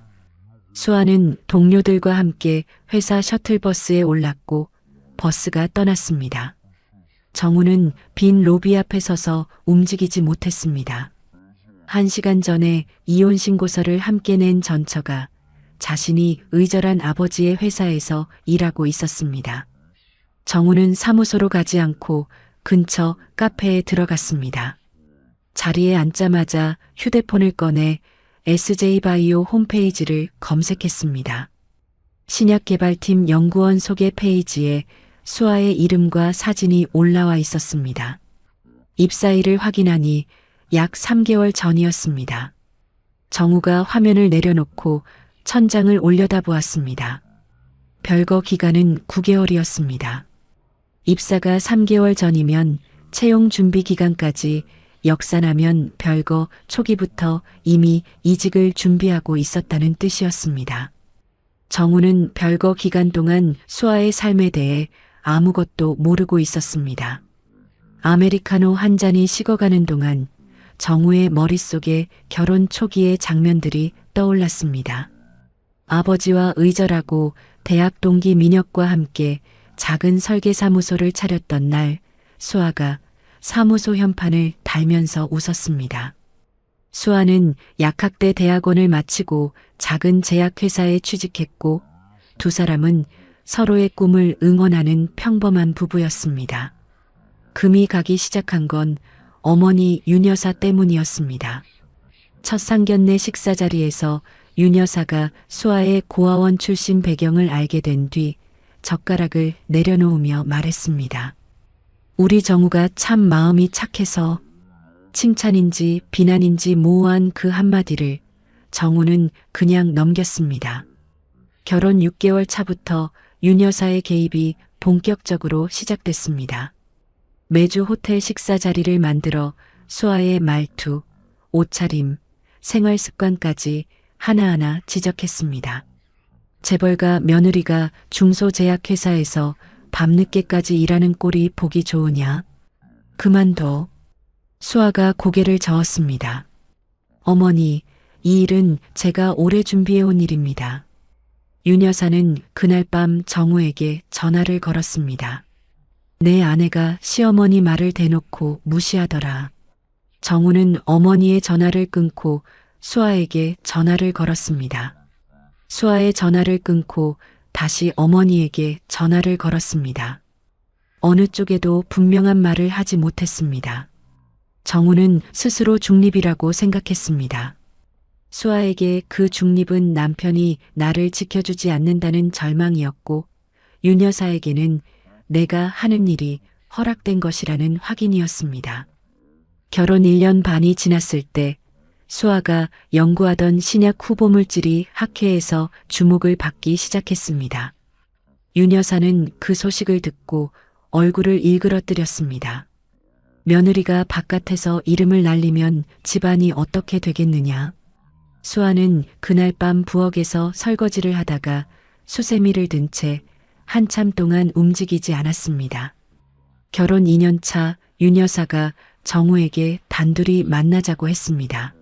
수아는 동료들과 함께 회사 셔틀버스에 올랐고 버스가 떠났습니다. 정우는 빈 로비 앞에 서서 움직이지 못했습니다. 1시간 전에 이혼 신고서를 함께 낸 전처가 자신이 의절한 아버지의 회사에서 일하고 있었습니다. 정우는 사무소로 가지 않고 근처 카페에 들어갔습니다. 자리에 앉자마자 휴대폰을 꺼내 SJ바이오 홈페이지를 검색했습니다. 신약개발팀 연구원 소개 페이지에 수아의 이름과 사진이 올라와 있었습니다. 입사일을 확인하니 약 3개월 전이었습니다. 정우가 화면을 내려놓고 천장을 올려다보았습니다. 별거 기간은 9개월이었습니다. 입사가 3개월 전이면 채용 준비 기간까지 역산하면 별거 초기부터 이미 이직을 준비하고 있었다는 뜻이었습니다. 정우는 별거 기간 동안 수아의 삶에 대해 아무것도 모르고 있었습니다. 아메리카노 한 잔이 식어가는 동안 정우의 머릿속에 결혼 초기의 장면들이 떠올랐습니다. 아버지와 의절하고 대학 동기 민혁과 함께 작은 설계사무소를 차렸던 날 수아가 사무소 현판을 달면서 웃었습니다. 수아는 약학대 대학원을 마치고 작은 제약회사에 취직했고 두 사람은 서로의 꿈을 응원하는 평범한 부부였습니다. 금이 가기 시작한 건 어머니 윤 여사 때문이었습니다. 첫 상견례 식사 자리에서 윤 여사가 수아의 고아원 출신 배경을 알게 된 뒤 젓가락을 내려놓으며 말했습니다. 우리 정우가 참 마음이 착해서. 칭찬인지 비난인지 모호한 그 한마디를 정우는 그냥 넘겼습니다. 결혼 6개월 차부터 윤 여사의 개입이 본격적으로 시작됐습니다. 매주 호텔 식사 자리를 만들어 수아의 말투, 옷차림, 생활 습관까지 하나하나 지적했습니다. 재벌가 며느리가 중소제약회사에서 밤늦게까지 일하는 꼴이 보기 좋으냐? 그만둬. 수아가 고개를 저었습니다. 어머니, 이 일은 제가 오래 준비해온 일입니다. 윤 여사는 그날 밤 정우에게 전화를 걸었습니다. 내 아내가 시어머니 말을 대놓고 무시하더라. 정우는 어머니의 전화를 끊고 수아에게 전화를 걸었습니다. 수아의 전화를 끊고 다시 어머니에게 전화를 걸었습니다. 어느 쪽에도 분명한 말을 하지 못했습니다. 정우는 스스로 중립이라고 생각했습니다. 수아에게 그 중립은 남편이 나를 지켜주지 않는다는 절망이었고 윤 여사에게는 내가 하는 일이 허락된 것이라는 확인이었습니다. 결혼 1년 반이 지났을 때 수아가 연구하던 신약 후보 물질이 학회에서 주목을 받기 시작했습니다. 윤 여사는 그 소식을 듣고 얼굴을 일그러뜨렸습니다. 며느리가 바깥에서 이름을 날리면 집안이 어떻게 되겠느냐. 수아는 그날 밤 부엌에서 설거지를 하다가 수세미를 든 채 한참 동안 움직이지 않았습니다. 결혼 2년 차 윤 여사가 정우에게 단둘이 만나자고 했습니다.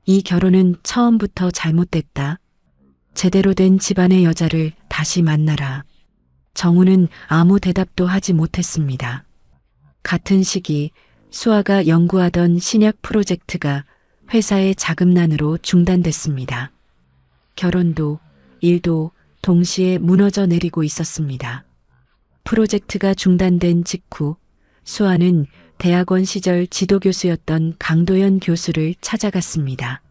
이 결혼은 처음부터 잘못됐다. 제대로 된 집안의 여자를 다시 만나라. 정우는 아무 대답도 하지 못했습니다. 같은 시기 수아가 연구하던 신약 프로젝트가 회사의 자금난으로 중단됐습니다. 결혼도 일도 동시에 무너져 내리고 있었습니다. 프로젝트가 중단된 직후 수아는 대학원 시절 지도교수였던 강도연 교수를 찾아갔습니다.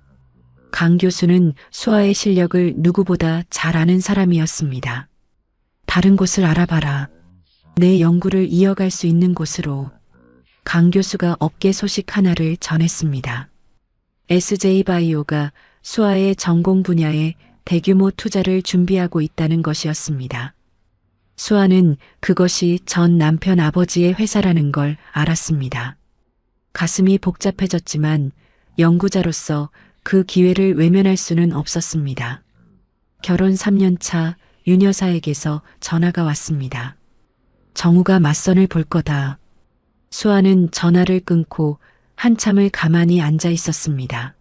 강 교수는 수아의 실력을 누구보다 잘 아는 사람이었습니다. 다른 곳을 알아봐라. 내 연구를 이어갈 수 있는 곳으로. 강 교수가 업계 소식 하나를 전했습니다. SJ바이오가 수아의 전공 분야에 대규모 투자를 준비하고 있다는 것이었습니다. 수아는 그것이 전 남편 아버지의 회사라는 걸 알았습니다. 가슴이 복잡해졌지만 연구자로서 그 기회를 외면할 수는 없었습니다. 결혼 3년 차 윤 여사에게서 전화가 왔습니다. 정우가 맞선을 볼 거다. 수아는 전화를 끊고 한참을 가만히 앉아 있었습니다.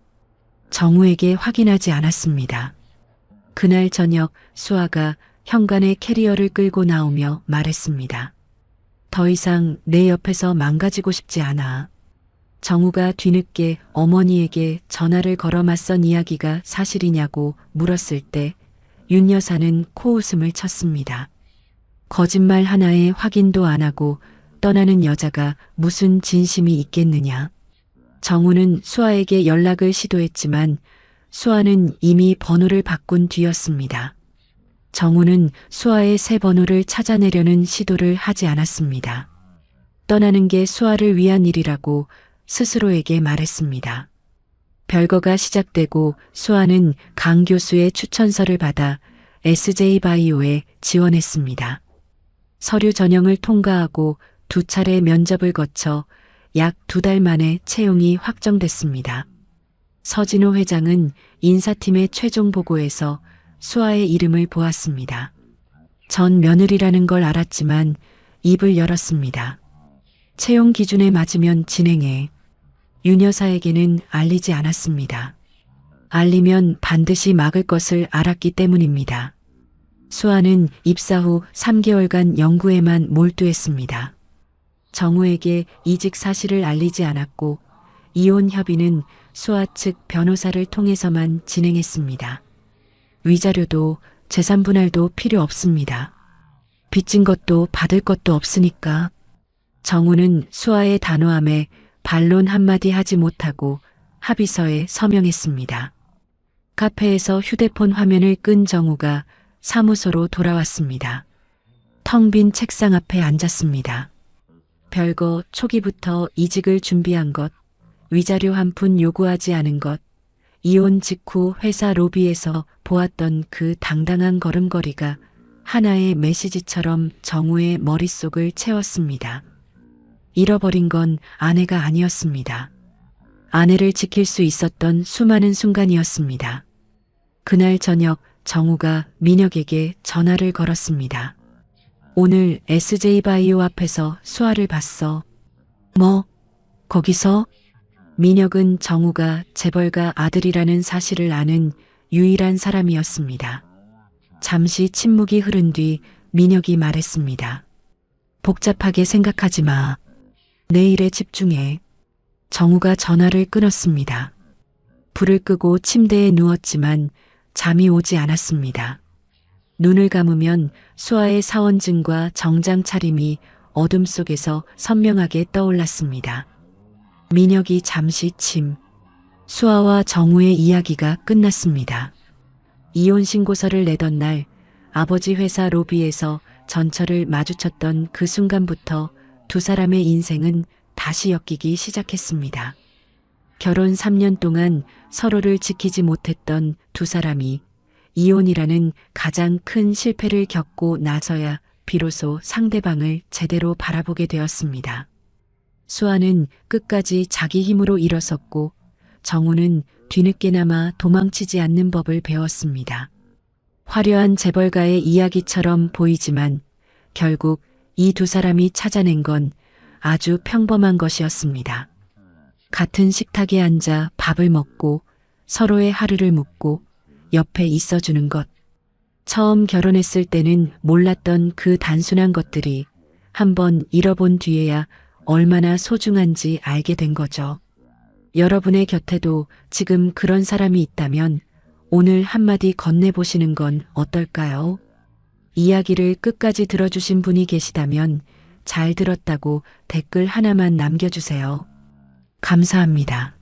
정우에게 확인하지 않았습니다. 그날 저녁 수아가 현관에 캐리어를 끌고 나오며 말했습니다. 더 이상 내 옆에서 망가지고 싶지 않아. 정우가 뒤늦게 어머니에게 전화를 걸어 맞선 이야기가 사실이냐고 물었을 때 윤 여사는 코웃음을 쳤습니다. 거짓말 하나에 확인도 안 하고 떠나는 여자가 무슨 진심이 있겠느냐. 정우는 수아에게 연락을 시도했지만 수아는 이미 번호를 바꾼 뒤였습니다. 정우는 수아의 새 번호를 찾아내려는 시도를 하지 않았습니다. 떠나는 게 수아를 위한 일이라고 스스로에게 말했습니다. 별거가 시작되고 수아는 강 교수의 추천서를 받아 SJ바이오에 지원했습니다. 서류 전형을 통과하고 2차례 면접을 거쳐 약 2달 만에 채용이 확정됐습니다. 서진호 회장은 인사팀의 최종 보고에서 수아의 이름을 보았습니다. 전 며느리라는 걸 알았지만 입을 열었습니다. 채용 기준에 맞으면 진행해. 윤 여사에게는 알리지 않았습니다. 알리면 반드시 막을 것을 알았기 때문입니다. 수아는 입사 후 3개월간 연구에만 몰두했습니다. 정우에게 이직 사실을 알리지 않았고 이혼 협의는 수아 측 변호사를 통해서만 진행했습니다. 위자료도 재산 분할도 필요 없습니다. 빚진 것도 받을 것도 없으니까. 정우는 수아의 단호함에 반론 한마디 하지 못하고 합의서에 서명했습니다. 카페에서 휴대폰 화면을 끈 정우가 사무소로 돌아왔습니다. 텅 빈 책상 앞에 앉았습니다. 별거 초기부터 이직을 준비한 것, 위자료 한 푼 요구하지 않은 것, 이혼 직후 회사 로비에서 보았던 그 당당한 걸음걸이가 하나의 메시지처럼 정우의 머릿속을 채웠습니다. 잃어버린 건 아내가 아니었습니다. 아내를 지킬 수 있었던 수많은 순간이었습니다. 그날 저녁 정우가 민혁에게 전화를 걸었습니다. 오늘 SJ바이오 앞에서 수아를 봤어. 뭐? 거기서? 민혁은 정우가 재벌가 아들이라는 사실을 아는 유일한 사람이었습니다. 잠시 침묵이 흐른 뒤 민혁이 말했습니다. 복잡하게 생각하지 마. 내 일에 집중해. 정우가 전화를 끊었습니다. 불을 끄고 침대에 누웠지만 잠이 오지 않았습니다. 눈을 감으면 수아의 사원증과 정장 차림이 어둠 속에서 선명하게 떠올랐습니다. 민혁이 잠시 수아와 정우의 이야기가 끝났습니다. 이혼 신고서를 내던 날 아버지 회사 로비에서 전철을 마주쳤던 그 순간부터 두 사람의 인생은 다시 엮이기 시작했습니다. 결혼 3년 동안 서로를 지키지 못했던 두 사람이 이혼이라는 가장 큰 실패를 겪고 나서야 비로소 상대방을 제대로 바라보게 되었습니다. 수아는 끝까지 자기 힘으로 일어섰고 정우는 뒤늦게나마 도망치지 않는 법을 배웠습니다. 화려한 재벌가의 이야기처럼 보이지만 결국 이 두 사람이 찾아낸 건 아주 평범한 것이었습니다. 같은 식탁에 앉아 밥을 먹고 서로의 하루를 묻고 옆에 있어주는 것. 처음 결혼했을 때는 몰랐던 그 단순한 것들이 한번 잃어본 뒤에야 얼마나 소중한지 알게 된 거죠. 여러분의 곁에도 지금 그런 사람이 있다면 오늘 한마디 건네보시는 건 어떨까요? 이야기를 끝까지 들어주신 분이 계시다면 잘 들었다고 댓글 하나만 남겨주세요. 감사합니다.